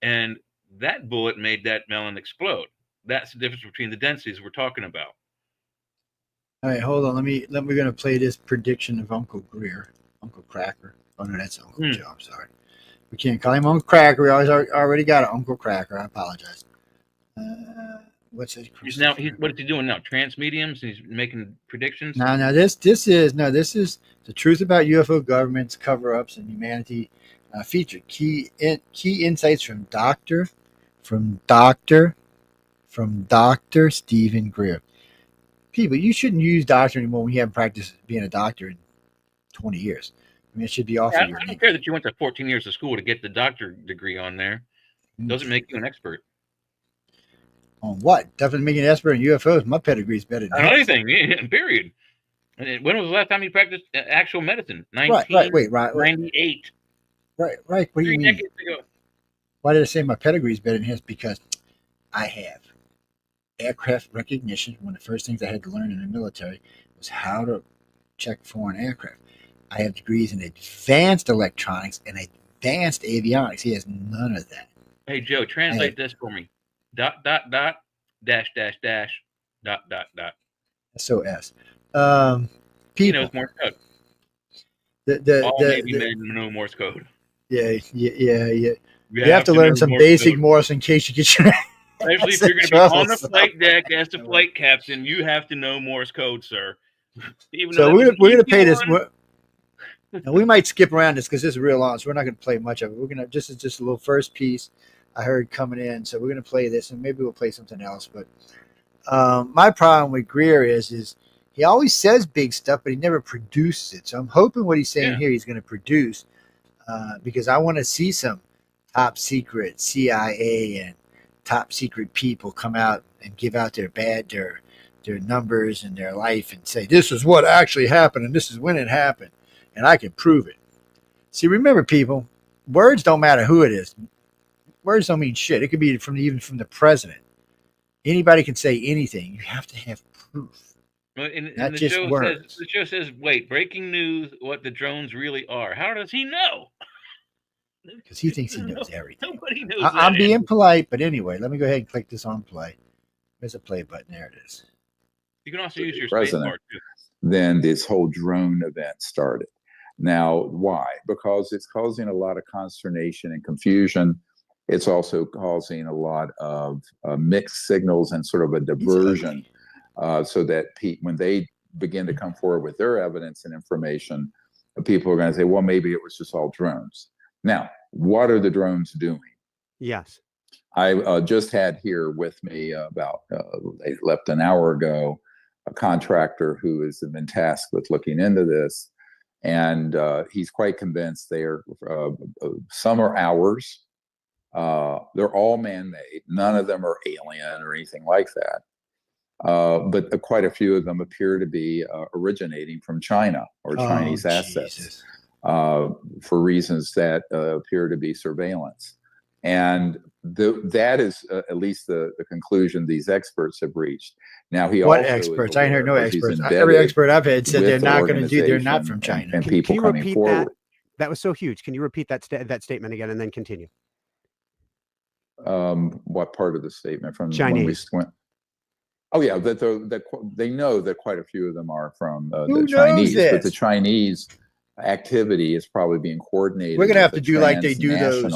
and that bullet made that melon explode. That's the difference between the densities we're talking about. All right, hold on. We're going to play this prediction of Uncle Cracker. Oh no, that's Uncle Joe. I'm sorry. We can't call him Uncle Cracker. We already got an Uncle Cracker. I apologize. What's it? What is he doing now? Transmediums? He's making predictions. No. This is the truth about UFO governments, cover-ups, and humanity. Featured key insights from Doctor Stephen Greer. People, you shouldn't use doctor anymore when you haven't practiced being a doctor in 20 years. I mean, it should be off Yeah, of your I name. don't care that you went to 14 years of school to get the doctorate degree on there. Doesn't make you an expert. On what? Doesn't make you an expert in UFOs. My pedigree's better than On his. anything, yeah, period. And when was the last time you practiced actual medicine? Right. Wait, right. 1998. Right. What do you 3 mean? decades ago. Why did I say my pedigree's better than his? Because I have aircraft recognition. One of the first things I had to learn in the military was how to check foreign aircraft. I have degrees in advanced electronics and advanced avionics. He has none of that. Hey, Joe, translate this for me. ... dash ... SOS. He People. knows Morse code. All Navy men know Morse code. Yeah. You You have to learn some basic Morse in case you get your Especially if you're going to be on the flight deck as the flight captain, you have to know Morse code, sir. Even so we're gonna pay this. one. And we might skip around this because this is real long, so we're not going to play much of it. We're gonna just a little first piece I heard coming in, so we're going to play this, and maybe we'll play something else. But my problem with Greer is he always says big stuff, but he never produces it. So I'm hoping what he's saying here he's going to produce, because I want to see some top secret CIA and top secret people come out and give out their numbers and their life and say this is what actually happened and this is when it happened. And I can prove it. See, remember, people, words don't matter who it is. Words don't mean shit. It could be even from the president. Anybody can say anything. You have to have proof. Not just words. The show says, wait, breaking news, what the drones really are. How does he know? Because he thinks he knows everything. Nobody knows I'm being polite, but anyway, let me go ahead and click this on play. There's a play button. There it is. You can also use your space bar, too. Then this whole drone event started. Now, why? Because it's causing a lot of consternation and confusion. It's also causing a lot of mixed signals and sort of a diversion, so that when they begin to come forward with their evidence and information, people are going to say, well, maybe it was just all drones. Now, what are the drones doing? Yes. I just had here with me they left an hour ago, a contractor who has been tasked with looking into this. And he's quite convinced some are ours. They're all man-made. None of them are alien or anything like that. But quite a few of them appear to be originating from China or Chinese assets for reasons that appear to be surveillance. And that is at least the conclusion these experts have reached. Now, what experts? I ain't heard no experts. Every expert I've had said they're not going to do. They're not from China. And people can you coming repeat forward. That was so huge. Can you repeat that statement again and then continue? What part of the statement from Chinese? When we went? Oh yeah, that they know that quite a few of them are from the Chinese, but the Chinese activity is probably being coordinated. We're going to have to do like they do those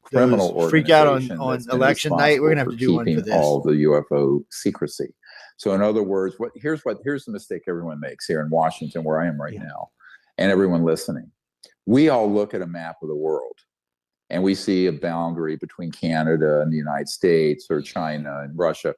criminal freak out on election night. We're gonna have to do one for this. All the UFO secrecy. So in other words, here's the mistake everyone makes here in Washington, where I am right now, and everyone listening. We all look at a map of the world, and we see a boundary between Canada and the United States, or China and Russia.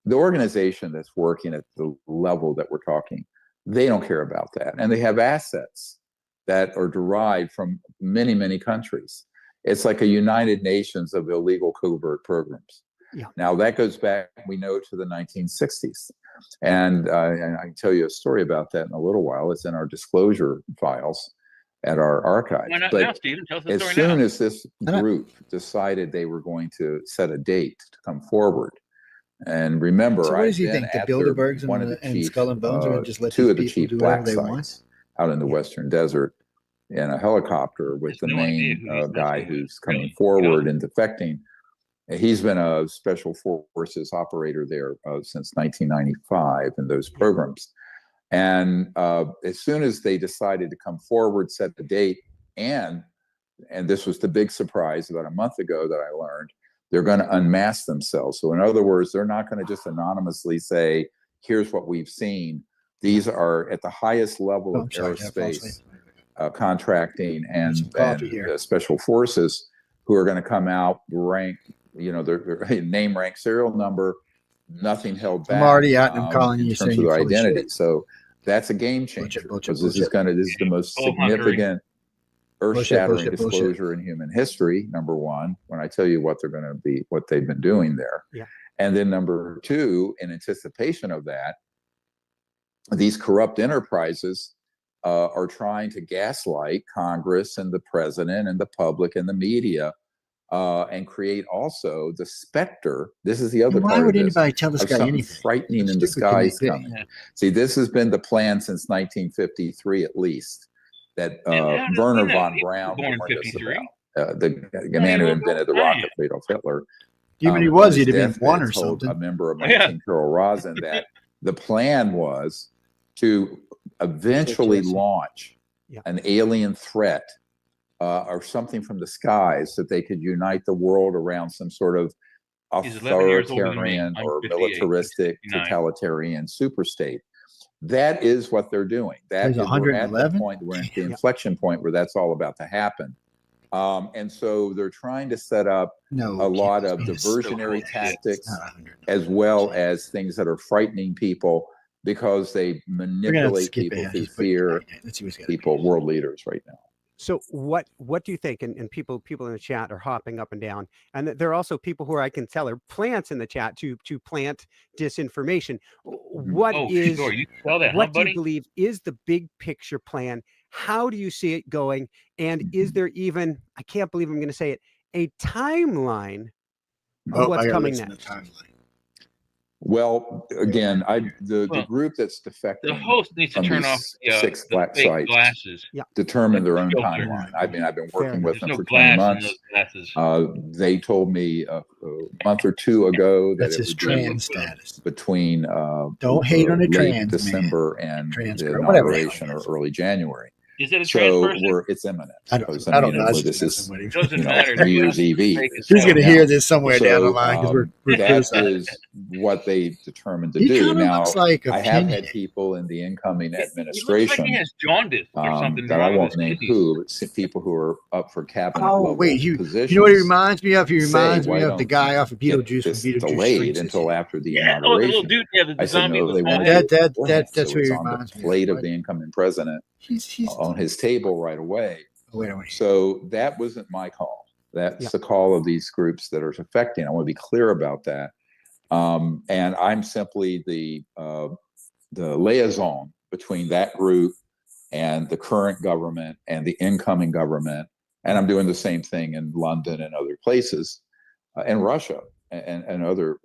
The organization that's working at the level that we're talking, they don't care about that, and they have assets that are derived from many, many countries. It's like a United Nations of illegal covert programs. Yeah. Now that goes back, we know, to the 1960s. And I can tell you a story about that in a little while. It's in our disclosure files at our archive. Why not but now, Stephen? Tell us the story as soon now. as this group decided they were going to set a date to come forward, and remember, so what does he think? The Bilderbergs and Skull and Bones are going to just let two of these the people chief do whatever black they sites want? out in the Western Desert, in a helicopter with the main guy who's coming forward and defecting. He's been a special forces operator there since 1995 in those programs. And as soon as they decided to come forward, set the date, and this was the big surprise about a month ago that I learned, they're going to unmask themselves. So in other words, they're not going to just anonymously say, here's what we've seen. These are at the highest level of aerospace contracting and special forces who are going to come out, rank, their name, rank, serial number, nothing held back. I'm already out and I'm calling in you terms saying of their you're full of identity. shit. So That's a game changer, because this is the most significant, earth-shattering disclosure in human history. Number one, when I tell you what they've been doing there, and then number two, in anticipation of that, these corrupt enterprises are trying to gaslight Congress and the president and the public and the media, and create also the specter. This is the other part of this. Why would anybody tell this guy anything? Frightening in disguise coming. See, this has been the plan since 1953 at least, that Werner von Braun warned us about. The man who invented the rocket, Adolf Hitler. Even he was, he'd have been one or told something. A member of my team, Carol Rosen, that the plan was to eventually launch an alien threat or something from the skies, that they could unite the world around some sort of authoritarian or militaristic totalitarian superstate. That is what they're doing. That is, we're at the point, we're at the inflection point where that's all about to happen. And so they're trying to set up a lot of diversionary tactics, as well as things that are frightening people, because they manipulate people through fear. People, world leaders right now. So what do you think? And people in the chat are hopping up and down, and there are also people who I can tell are plants in the chat to plant disinformation. What do you believe is the big picture plan? How do you see it going? And is there even, I can't believe I'm going to say it, a timeline of what's coming next? Well, again, the group that's defecting, the host needs to turn off 6 black sites, glasses. Determine their own timeline. I've been working with them for 20 months. They told me a month or two ago that it would trans status between don't hate on a late trans December and the inauguration or early January. Is it a trans person? It's imminent. I don't know. This is doesn't matter. New Year's Eve. Who's going to hear this somewhere down the line? Because we're that is what they determined to do. Now, I have had people in the incoming administration. He looks like he has jaundice or something. That I won't name who, but people who are up for cabinet level positions. You know what he reminds me of? He reminds me of the guy off of Beetlejuice. Delayed until after the inauguration. I said no, they won't. That's what he reminds me of. Plate of the incoming president. He's on his table right away. So that wasn't my call. That's the call of these groups that are affecting. I want to be clear about that. And I'm simply the liaison between that group and the current government and the incoming government. And I'm doing the same thing in London and other places, and Russia and other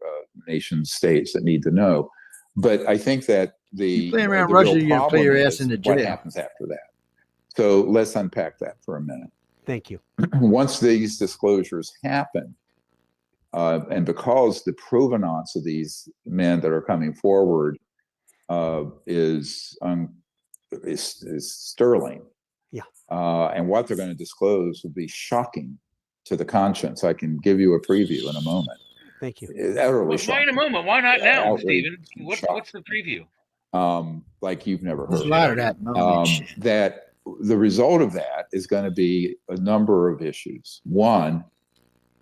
nation states that need to know. But I think that the playing around Russia, you're gonna play your ass into jail. What happens after that? So let's unpack that for a minute. Thank you. Once these disclosures happen, and because the provenance of these men that are coming forward is sterling, and what they're going to disclose will be shocking to the conscience. I can give you a preview in a moment. Thank you. Why in a moment? Why not now, Stephen? What's the preview? Like you've never heard. That the result of that is going to be a number of issues. One,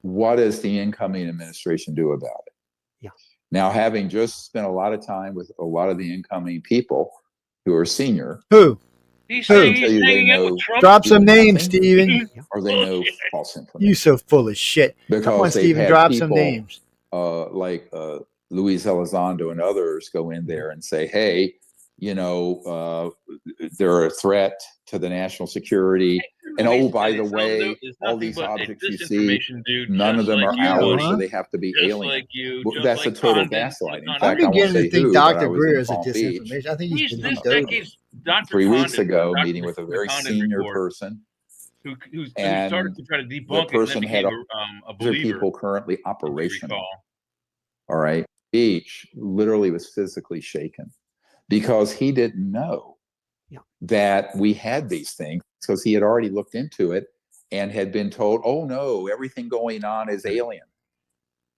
what does the incoming administration do about it? Now, having just spent a lot of time with a lot of the incoming people who are senior. Drop some names, Stephen. Or they know false information. You so full of shit. Because come on, Stephen, drop some names. Like Luis Elizondo and others go in there and say, hey, they're a threat to the national security. And oh, by the way, all these objects you see, none of them are ours, so they have to be alien. That's a total gaslighting. In fact, I'm beginning to think Dr. Greer is a disinformation. I think he's been 3 weeks ago, meeting with a very senior person. Who started to try to debunk the person it and then had a believer. People currently operational. All right. Beach literally was physically shaken because he didn't know that we had these things, because he had already looked into it and had been told, oh no, everything going on is alien.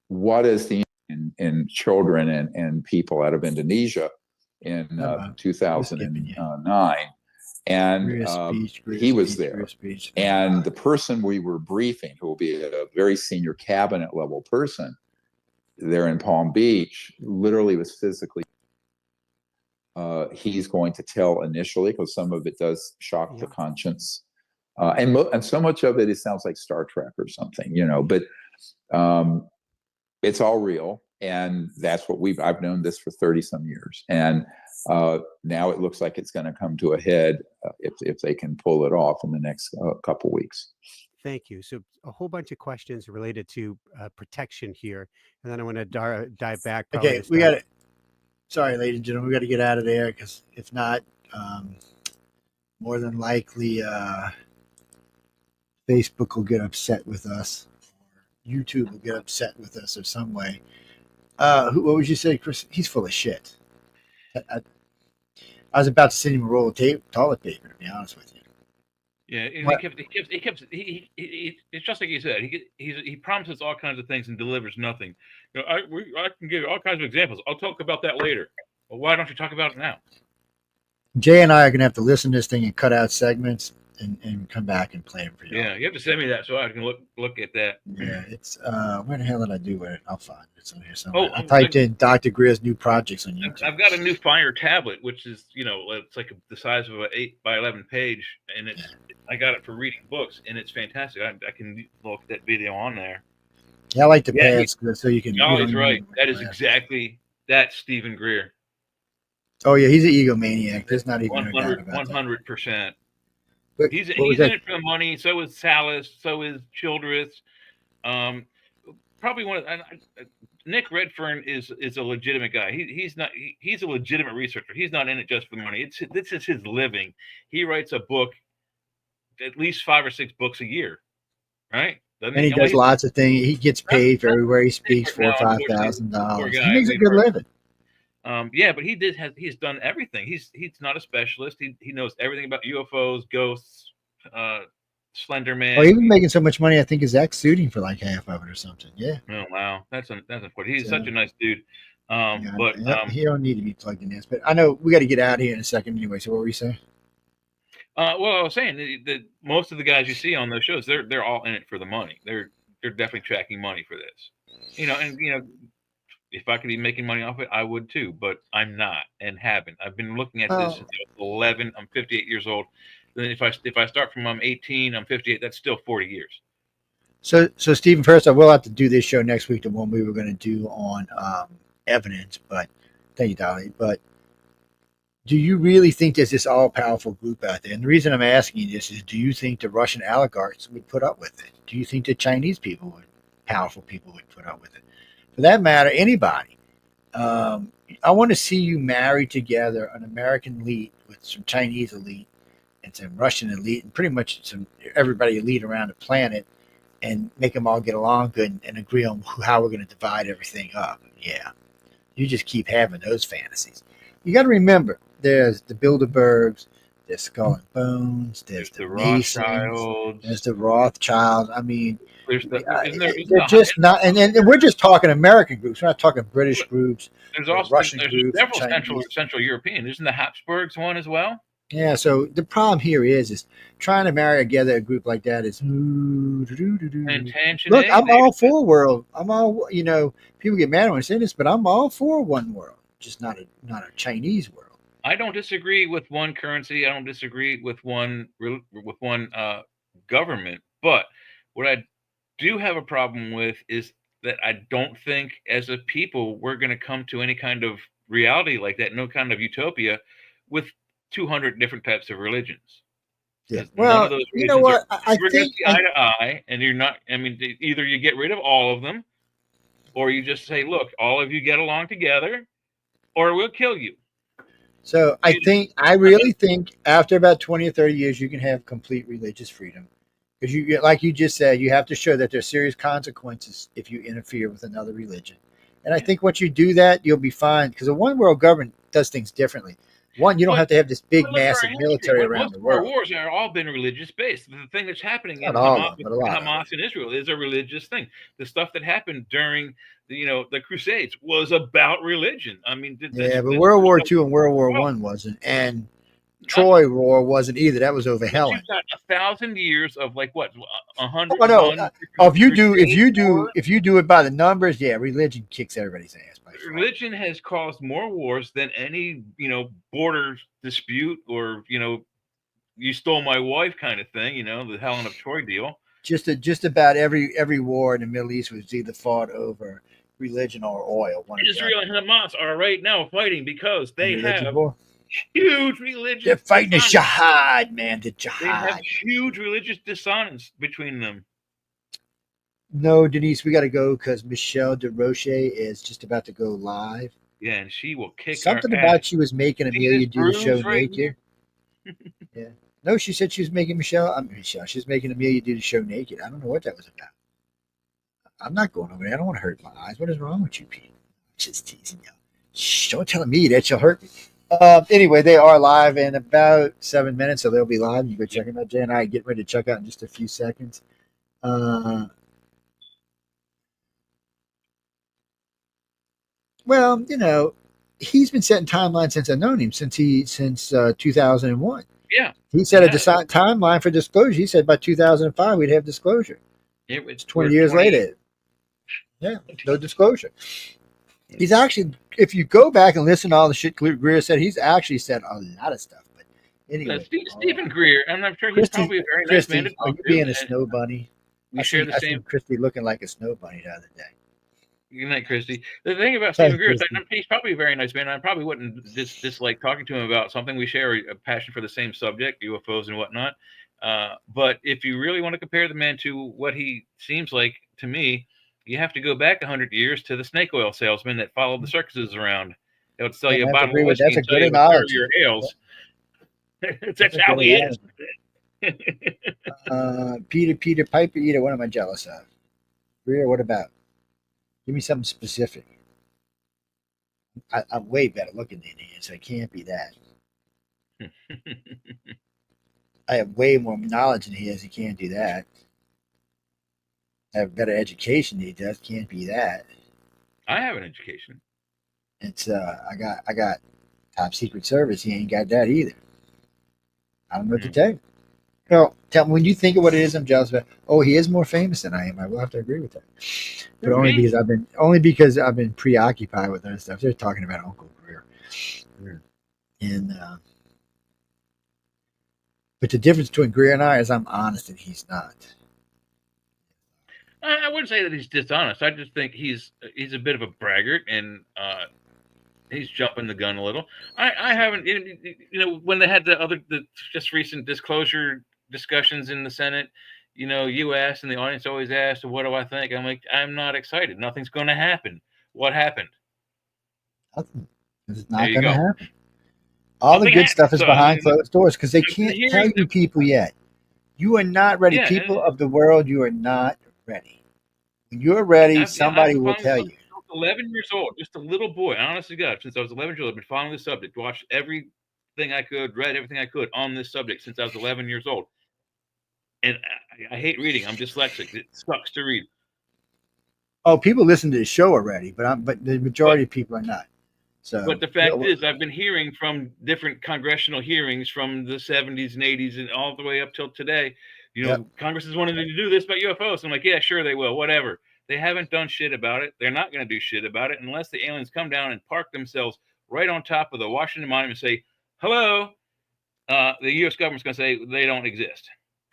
What is the in children and people out of Indonesia in 2009? And he was there. And the person we were briefing, who will be a very senior cabinet level person there in Palm Beach, literally was physically. he's going to tell initially, because some of it does shock the conscience. And so much of it sounds like Star Trek or something, but it's all real. And that's what I've known this for 30 some years. And now it looks like it's going to come to a head if they can pull it off in the next couple weeks. Thank you. So a whole bunch of questions related to protection here. And then I want to dive back. Okay, we got it. Sorry, ladies and gentlemen, we got to get out of there, because if not, more than likely Facebook will get upset with us, or YouTube will get upset with us or some way. What would you say, Chris? He's full of shit. I was about to send him a roll of toilet paper, to be honest with you. Yeah, and it's just like you said. He promises all kinds of things and delivers nothing. I can give you all kinds of examples. I'll talk about that later. Well, why don't you talk about it now? Jay and I are going to have to listen to this thing and cut out segments and come back and play them for you. Yeah, you have to send me that so I can look at that. Yeah, it's where the hell did I do with it? I'll find it. It's on here somewhere. I typed in Dr. Greer's new projects on YouTube. I've got a new Fire tablet, which is it's like the size of an 8x11 page, and I got it for reading books, and it's fantastic. I can look at that video on there. Yeah, I like the pads so you can. He's right. That is exactly Stephen Greer. Oh yeah, he's an egomaniac. There's not even 100%. He's in it for the money. So is Salas. So is Childress. Probably one of Nick Redfern is a legitimate guy. He's a legitimate researcher. He's not in it just for the money. This is his living. He writes a book, at least 5 or 6 books a year, right? And he does lots of things. He gets paid for everywhere he speaks, $4,000 or $5,000. He makes a good living. Yeah, but he's done everything. He's not a specialist. He knows everything about UFOs, ghosts, Slender Man. Oh, he was making so much money. I think his ex sued him for like half of it or something. Yeah. Oh wow, that's important. He's such a nice dude. He don't need to be plugged in this. But I know we got to get out of here in a second anyway. So what were you saying? Well, I was saying that most of the guys you see on those shows, they're all in it for the money. They're definitely tracking money for this. If I could be making money off it, I would too. But I'm not and haven't. I've been looking at this since I was 11. I'm 58 years old. Then if I start from I'm 18, I'm 58. That's still 40 years. So Stephen, first I will have to do this show next week, the one we were going to do on evidence. But thank you, Dolly. But do you really think there's this all-powerful group out there? And the reason I'm asking you this is, do you think the Russian oligarchs would put up with it? Do you think the Chinese powerful people would put up with it? For that matter, anybody. I want to see you marry together an American elite with some Chinese elite and some Russian elite and pretty much everybody elite around the planet, and make them all get along good and agree on how we're going to divide everything up. Yeah. You just keep having those fantasies. You got to remember, there's the Bilderbergs, there's Skull and Bones, there's the Rothschilds, there's the Rothschilds. I mean, they're just not, and we're just talking American groups. We're not talking British groups. There's also Russian groups, several Central European. Isn't the Habsburgs one as well? Yeah. So the problem here is trying to marry together a group like that is. Look, I'm all for world. I'm all, people get mad when I say this, but I'm all for one world, just not a Chinese world. I don't disagree with one currency. I don't disagree with one government. But what I do have a problem with is that I don't think, as a people, we're going to come to any kind of reality like that, no kind of utopia, with 200 different types of religions. Yeah. Well, you know what? I think eye to eye, and you're not. I mean, either you get rid of all of them, or you just say, "Look, all of you get along together, or we'll kill you." So I really think after about 20 or 30 years, you can have complete religious freedom. Because you, like you just said, you have to show that there's serious consequences if you interfere with another religion. And I think once you do that, you'll be fine. Because a one world government does things differently. One, you don't have to have this big, massive military around the world. Wars have all been religious based. The thing that's happening in Hamas and Israel is a religious thing. The stuff that happened during the Crusades was about religion. I mean, but World War II and World War I wasn't. And Troy War wasn't either. That was over But Helen. you've got 1,000 years of like what, 101. Oh no! If you do it by the numbers, yeah, religion kicks everybody's ass. Religion has caused more wars than any, border dispute or, you stole my wife kind of thing, the Helen of Troy deal. Just about every war in the Middle East was either fought over religion or oil. Israel and Hamas are right now fighting because they have huge religious. They're fighting the jihad, man. The jihad. They have huge religious dissonance between them. No, Denise, we got to go because Michelle DeRoche is just about to go live. Yeah, and she will kick something our about ass. she was making Amelia do the show right naked. Yeah. No, she said she was making Michelle. She's making Amelia do the show naked. I don't know what that was about. I'm not going over there. I don't want to hurt my eyes. What is wrong with you people? Just teasing you. Shh, don't tell me that you'll hurt me. Anyway, they are live in about 7 minutes, so they'll be live. You go check them out. Jay and I get ready to check out in just a few seconds. Well, he's been setting timelines since I've known him, since 2001. Yeah. He set a timeline for disclosure. He said by 2005 we'd have disclosure. It's 20 years later. Yeah, no disclosure. He's actually, if you go back and listen to all the shit Greer said, he's actually said a lot of stuff. But anyway, Stephen Greer, and I'm sure he's probably a very nice man to talk are you being a snow bunny? We share the same. I seen Christy looking like a snow bunny the other day. Good night, Christy. The thing about Stephen Greer is that he's probably a very nice man. I probably wouldn't dislike talking to him about something. We share a passion for the same subject, UFOs and whatnot. But if you really want to compare the man to what he seems like to me, you have to go back 100 years to the snake oil salesman that followed the circuses around. They would sell you a bottle of whiskey that's a and tell good you analogy. your ales. That's how he is. Peter Piper Eater, what am I jealous of? Greer, what about? Give me something specific. I'm way better looking than he is, so it can't be that. I have way more knowledge than he has. He can't do that. I have better education than he does. Can't be that. I have an education. It's I got top secret service. He ain't got that either. I don't know what to tell you. Tell me when you think of what it is I'm jealous about. Oh, he is more famous than I am. I will have to agree with that. But only because I've been preoccupied with other stuff. They're talking about Uncle Greer. And but the difference between Greer and I is I'm honest and he's not. I wouldn't say that he's dishonest. I just think he's a bit of a braggart and he's jumping the gun a little. I haven't, when they had the just recent disclosure discussions in the Senate, you asked and the audience always asked, what do I think? I'm like, I'm not excited. Nothing's going to happen. What happened? Nothing. It's not going to happen. All the good stuff is behind closed doors because they can't tell you people yet. You are not ready. People of the world, you are not ready. When you're ready, somebody will tell you. 11 years old, just a little boy. Honest to God, since I was 11 years old, I've been following the subject, watched everything I could, read everything I could on this subject since I was 11 years old. And I hate reading. I'm dyslexic. It sucks to read. Oh, people listen to the show already, but the majority of people are not. So, but the fact is, I've been hearing from different congressional hearings from the 70s and 80s and all the way up till today. Congress is wanting to do this about UFOs. I'm like, yeah, sure they will. Whatever. They haven't done shit about it. They're not going to do shit about it unless the aliens come down and park themselves right on top of the Washington Monument and say, hello. The U.S. government's going to say they don't exist.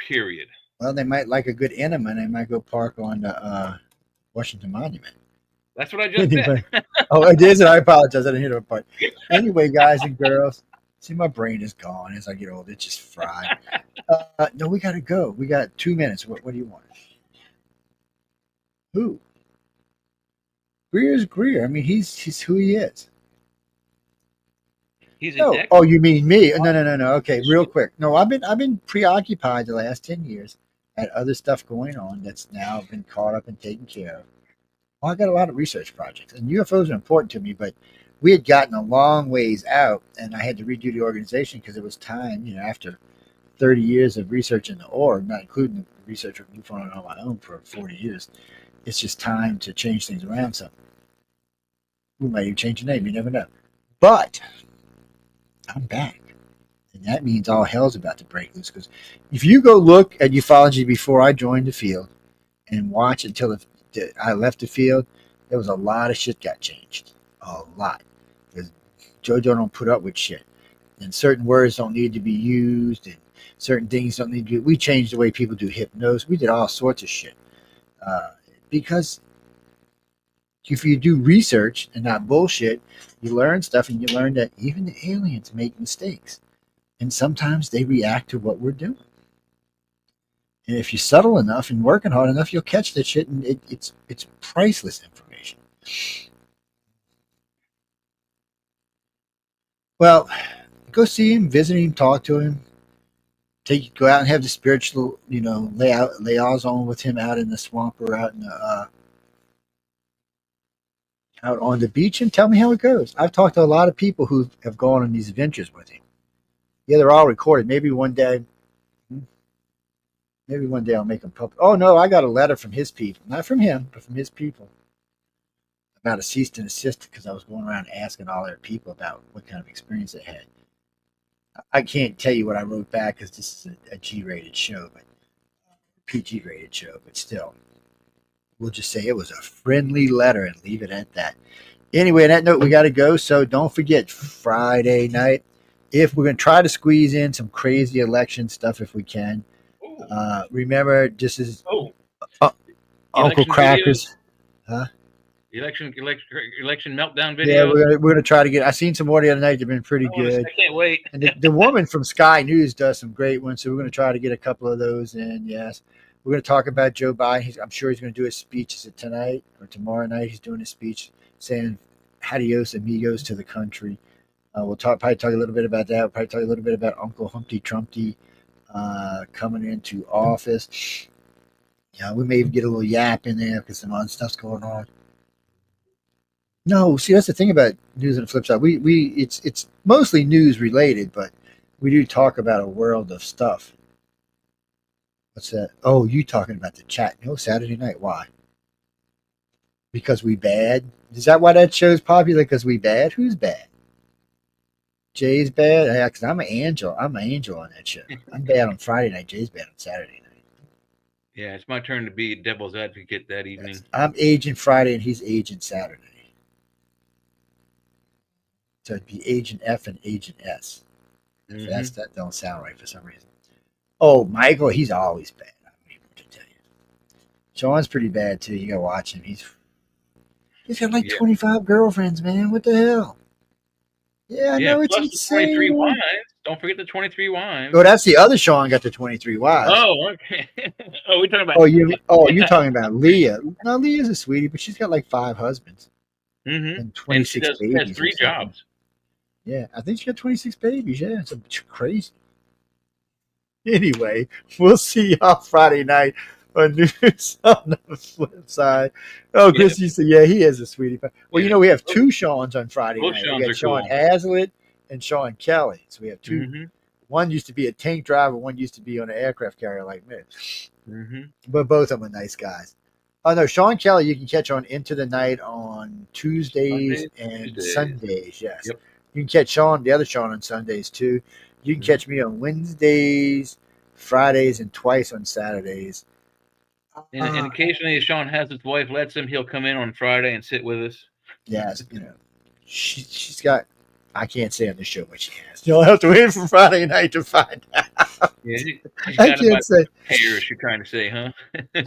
Period. Well, they might like a good enema and they might go park on the Washington Monument. That's what I just said. Oh, it is? I apologize. I didn't hear that part. Anyway, guys and girls, see, my brain is gone as I get older. It's just fried. No, we got to go. We got 2 minutes. What do you want? Who? Greer's Greer. I mean, he's who he is. He's Oh, you mean me? No. Okay, real quick. No, I've been preoccupied the last 10 years. Had other stuff going on that's now been caught up and taken care of. Well, I got a lot of research projects, and UFOs are important to me, but we had gotten a long ways out, and I had to redo the organization because it was time, after 30 years of research in the org, not including the research of UFO on my own for 40 years. It's just time to change things around some. We might even change the name, you never know. But I'm back. And that means all hell's about to break loose. Because if you go look at ufology before I joined the field and watch until I left the field, there was a lot of shit got changed. A lot. Because JoJo don't put up with shit. And certain words don't need to be used. And certain things don't need to be. We changed the way people do hypnosis. We did all sorts of shit. Because if you do research and not bullshit, you learn stuff, and you learn that even the aliens make mistakes. And sometimes they react to what we're doing. And if you're subtle enough and working hard enough, you'll catch that shit, and it's priceless information. Well, go see him, visit him, talk to him. Go out and have the spiritual, layouts on with him out in the swamp or out in the out on the beach, and tell me how it goes. I've talked to a lot of people who have gone on these adventures with him. Yeah, they're all recorded. Maybe one day I'll make them public. Oh no, I got a letter from his people, not from him, but from his people, about a cease and desist, because I was going around asking all their people about what kind of experience they had. I can't tell you what I wrote back because this is a G-rated show, but PG-rated show, but still, we'll just say it was a friendly letter and leave it at that. Anyway, on that note, we got to go. So don't forget Friday night. If we're going to try to squeeze in some crazy election stuff, if we can. Remember, this is Uncle Crackers. Huh? Election meltdown videos. Yeah, we're gonna try to get. I seen some more the other night. They've been pretty good. I can't wait. And the woman from Sky News does some great ones, so we're gonna try to get a couple of those in. Yes, we're gonna talk about Joe Biden. I'm sure he's gonna do a speech. Is it tonight or tomorrow night? He's doing a speech saying "Adios, amigos" to the country. We'll probably talk a little bit about that. We'll probably talk a little bit about Uncle Humpty Trumpty coming into office. Yeah, we may even get a little yap in there because some other stuff's going on. No, see, that's the thing about news on the flip side. It's mostly news related, but we do talk about a world of stuff. What's that? Oh, you talking about the chat? No, Saturday night. Why? Because we bad? Is that why that show's popular? Because we bad? Who's bad? Jay's bad? Yeah, because I'm an angel. I'm an angel on that show. I'm bad on Friday night. Jay's bad on Saturday night. Yeah, it's my turn to be devil's advocate that evening. Yes. I'm Agent Friday and he's Agent Saturday. So it'd be Agent F and Agent S. Mm-hmm. That don't sound right for some reason. Oh, Michael, he's always bad. I don't even to tell you. Sean's pretty bad too. You gotta watch him. He's got like 25 girlfriends, man. What the hell? Yeah, I know it's insane. 23 wives. Don't forget the 23 wives. Oh, that's the other Sean got the 23 wives. Oh, okay. We're talking about. You're talking about Leah. No, Leah's a sweetie, but she's got like 5 husbands. Mm-hmm. And 26 babies. She has 3 jobs. Yeah, I think she got 26 babies. Yeah, it's crazy. Anyway, we'll see y'all Friday night on news on the flip side. Oh, Chris, you said, yeah, he is a sweetie. Well, we have 2 Seans on Friday night. We got Sean Hazlitt and Sean Kelly. So we have 2. Mm-hmm. One used to be a tank driver. One used to be on an aircraft carrier like me. Mm-hmm. But both of them are nice guys. Oh, no, Sean Kelly, you can catch on Into the Night on Tuesdays and Sundays. Yes. Yep. You can catch Sean, the other Sean, on Sundays, too. You can catch me on Wednesdays, Fridays, and twice on Saturdays. And occasionally, if Sean has his wife lets him, he'll come in on Friday and sit with us. Yes, she's got. I can't say on the show what she has. You'll have to wait for Friday night to find out. Yeah, I can't say. Is you're trying to say, huh?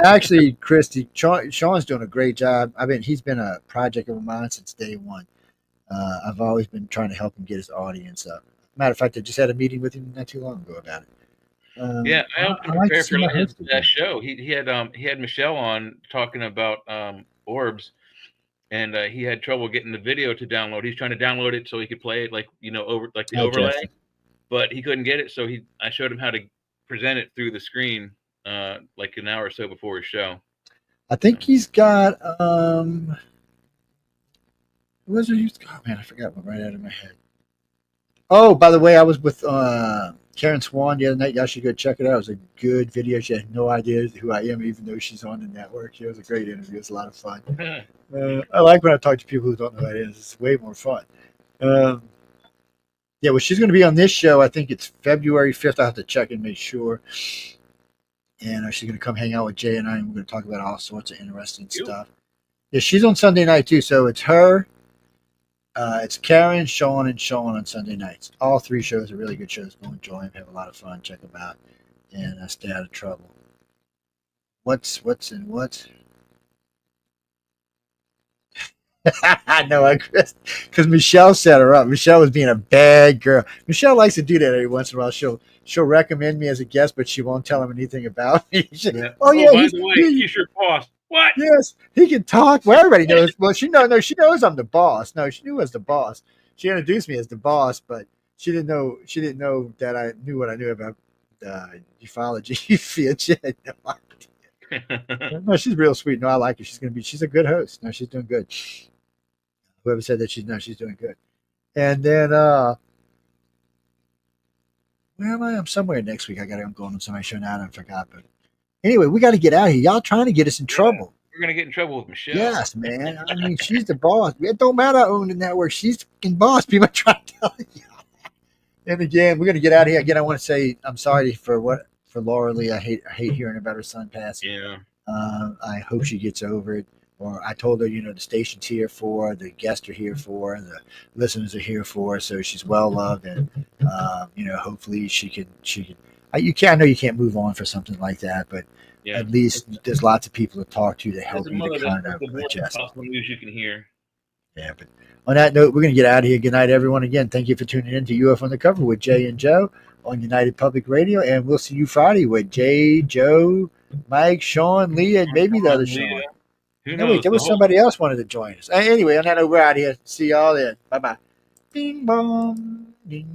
Actually, Christy, Sean's doing a great job. He's been a project of mine since day one. I've always been trying to help him get his audience up. Matter of fact, I just had a meeting with him not too long ago about it. I helped him prepare for that show. He had Michelle on talking about orbs, and he had trouble getting the video to download. He's trying to download it so he could play it over the overlay, but he couldn't get it. So I showed him how to present it through the screen like an hour or so before his show. I think he's got what's it used? Oh man, I forgot one right out of my head. Oh, by the way, I was with Karen Swan the other night. Y'all should go check it out. It was a good video. She had no idea who I am, even though she's on the network. It was a great interview. It was a lot of fun. I like when I talk to people who don't know who I am. It's way more fun. Yeah, well, she's going to be on this show. I think it's February 5th. I have to check and make sure. And she's going to come hang out with Jay and I, and we're going to talk about all sorts of interesting stuff. Yeah, she's on Sunday night too. So it's her, it's Karen, Sean, and Sean on Sunday nights. All three shows are really good shows. Go enjoy them, have a lot of fun, check them out, and stay out of trouble. What's in what? I know, because Michelle set her up. Michelle was being a bad girl. Michelle likes to do that every once in a while. She'll recommend me as a guest, but she won't tell him anything about me. Oh yeah, by the way, he's your boss. What? Yes, he can talk. Well, everybody knows. Well, she knows I'm the boss. No, she knew I was the boss. She introduced me as the boss, but she didn't know that I knew what I knew about ufology. She had no idea. No, she's real sweet. No, I like her. She's a good host. No, she's doing good. Whoever said that she's doing good. And then where am I? I'm somewhere next week. I'm going on somebody's show now and I forgot. But anyway, we got to get out of here. Y'all trying to get us in trouble. We're gonna get in trouble with Michelle. Yes, man. I mean, she's the boss. It don't matter I own the network. She's the fucking boss. People try to tell you. And again, we're gonna get out of here. Again, I want to say I'm sorry for Laura Lee. I hate hearing about her son passing. Yeah. I hope she gets over it. Or I told her, the station's here for, the guests are here for, the listeners are here for, so she's well loved, and hopefully she can. I know you can't move on for something like that, but at least there's lots of people to talk to help you to kind of adjust. Possible news you can hear. Yeah, but on that note, we're going to get out of here. Good night, everyone. Again, thank you for tuning in to UFO Undercover with Jay and Joe on United Public Radio, and we'll see you Friday with Jay, Joe, Mike, Sean, Lee, and maybe the other Sean. No, wait, there was somebody else wanted to join us. Anyway, on that note, we're out of here. See y'all then. Bye-bye. Bing bong. Ding.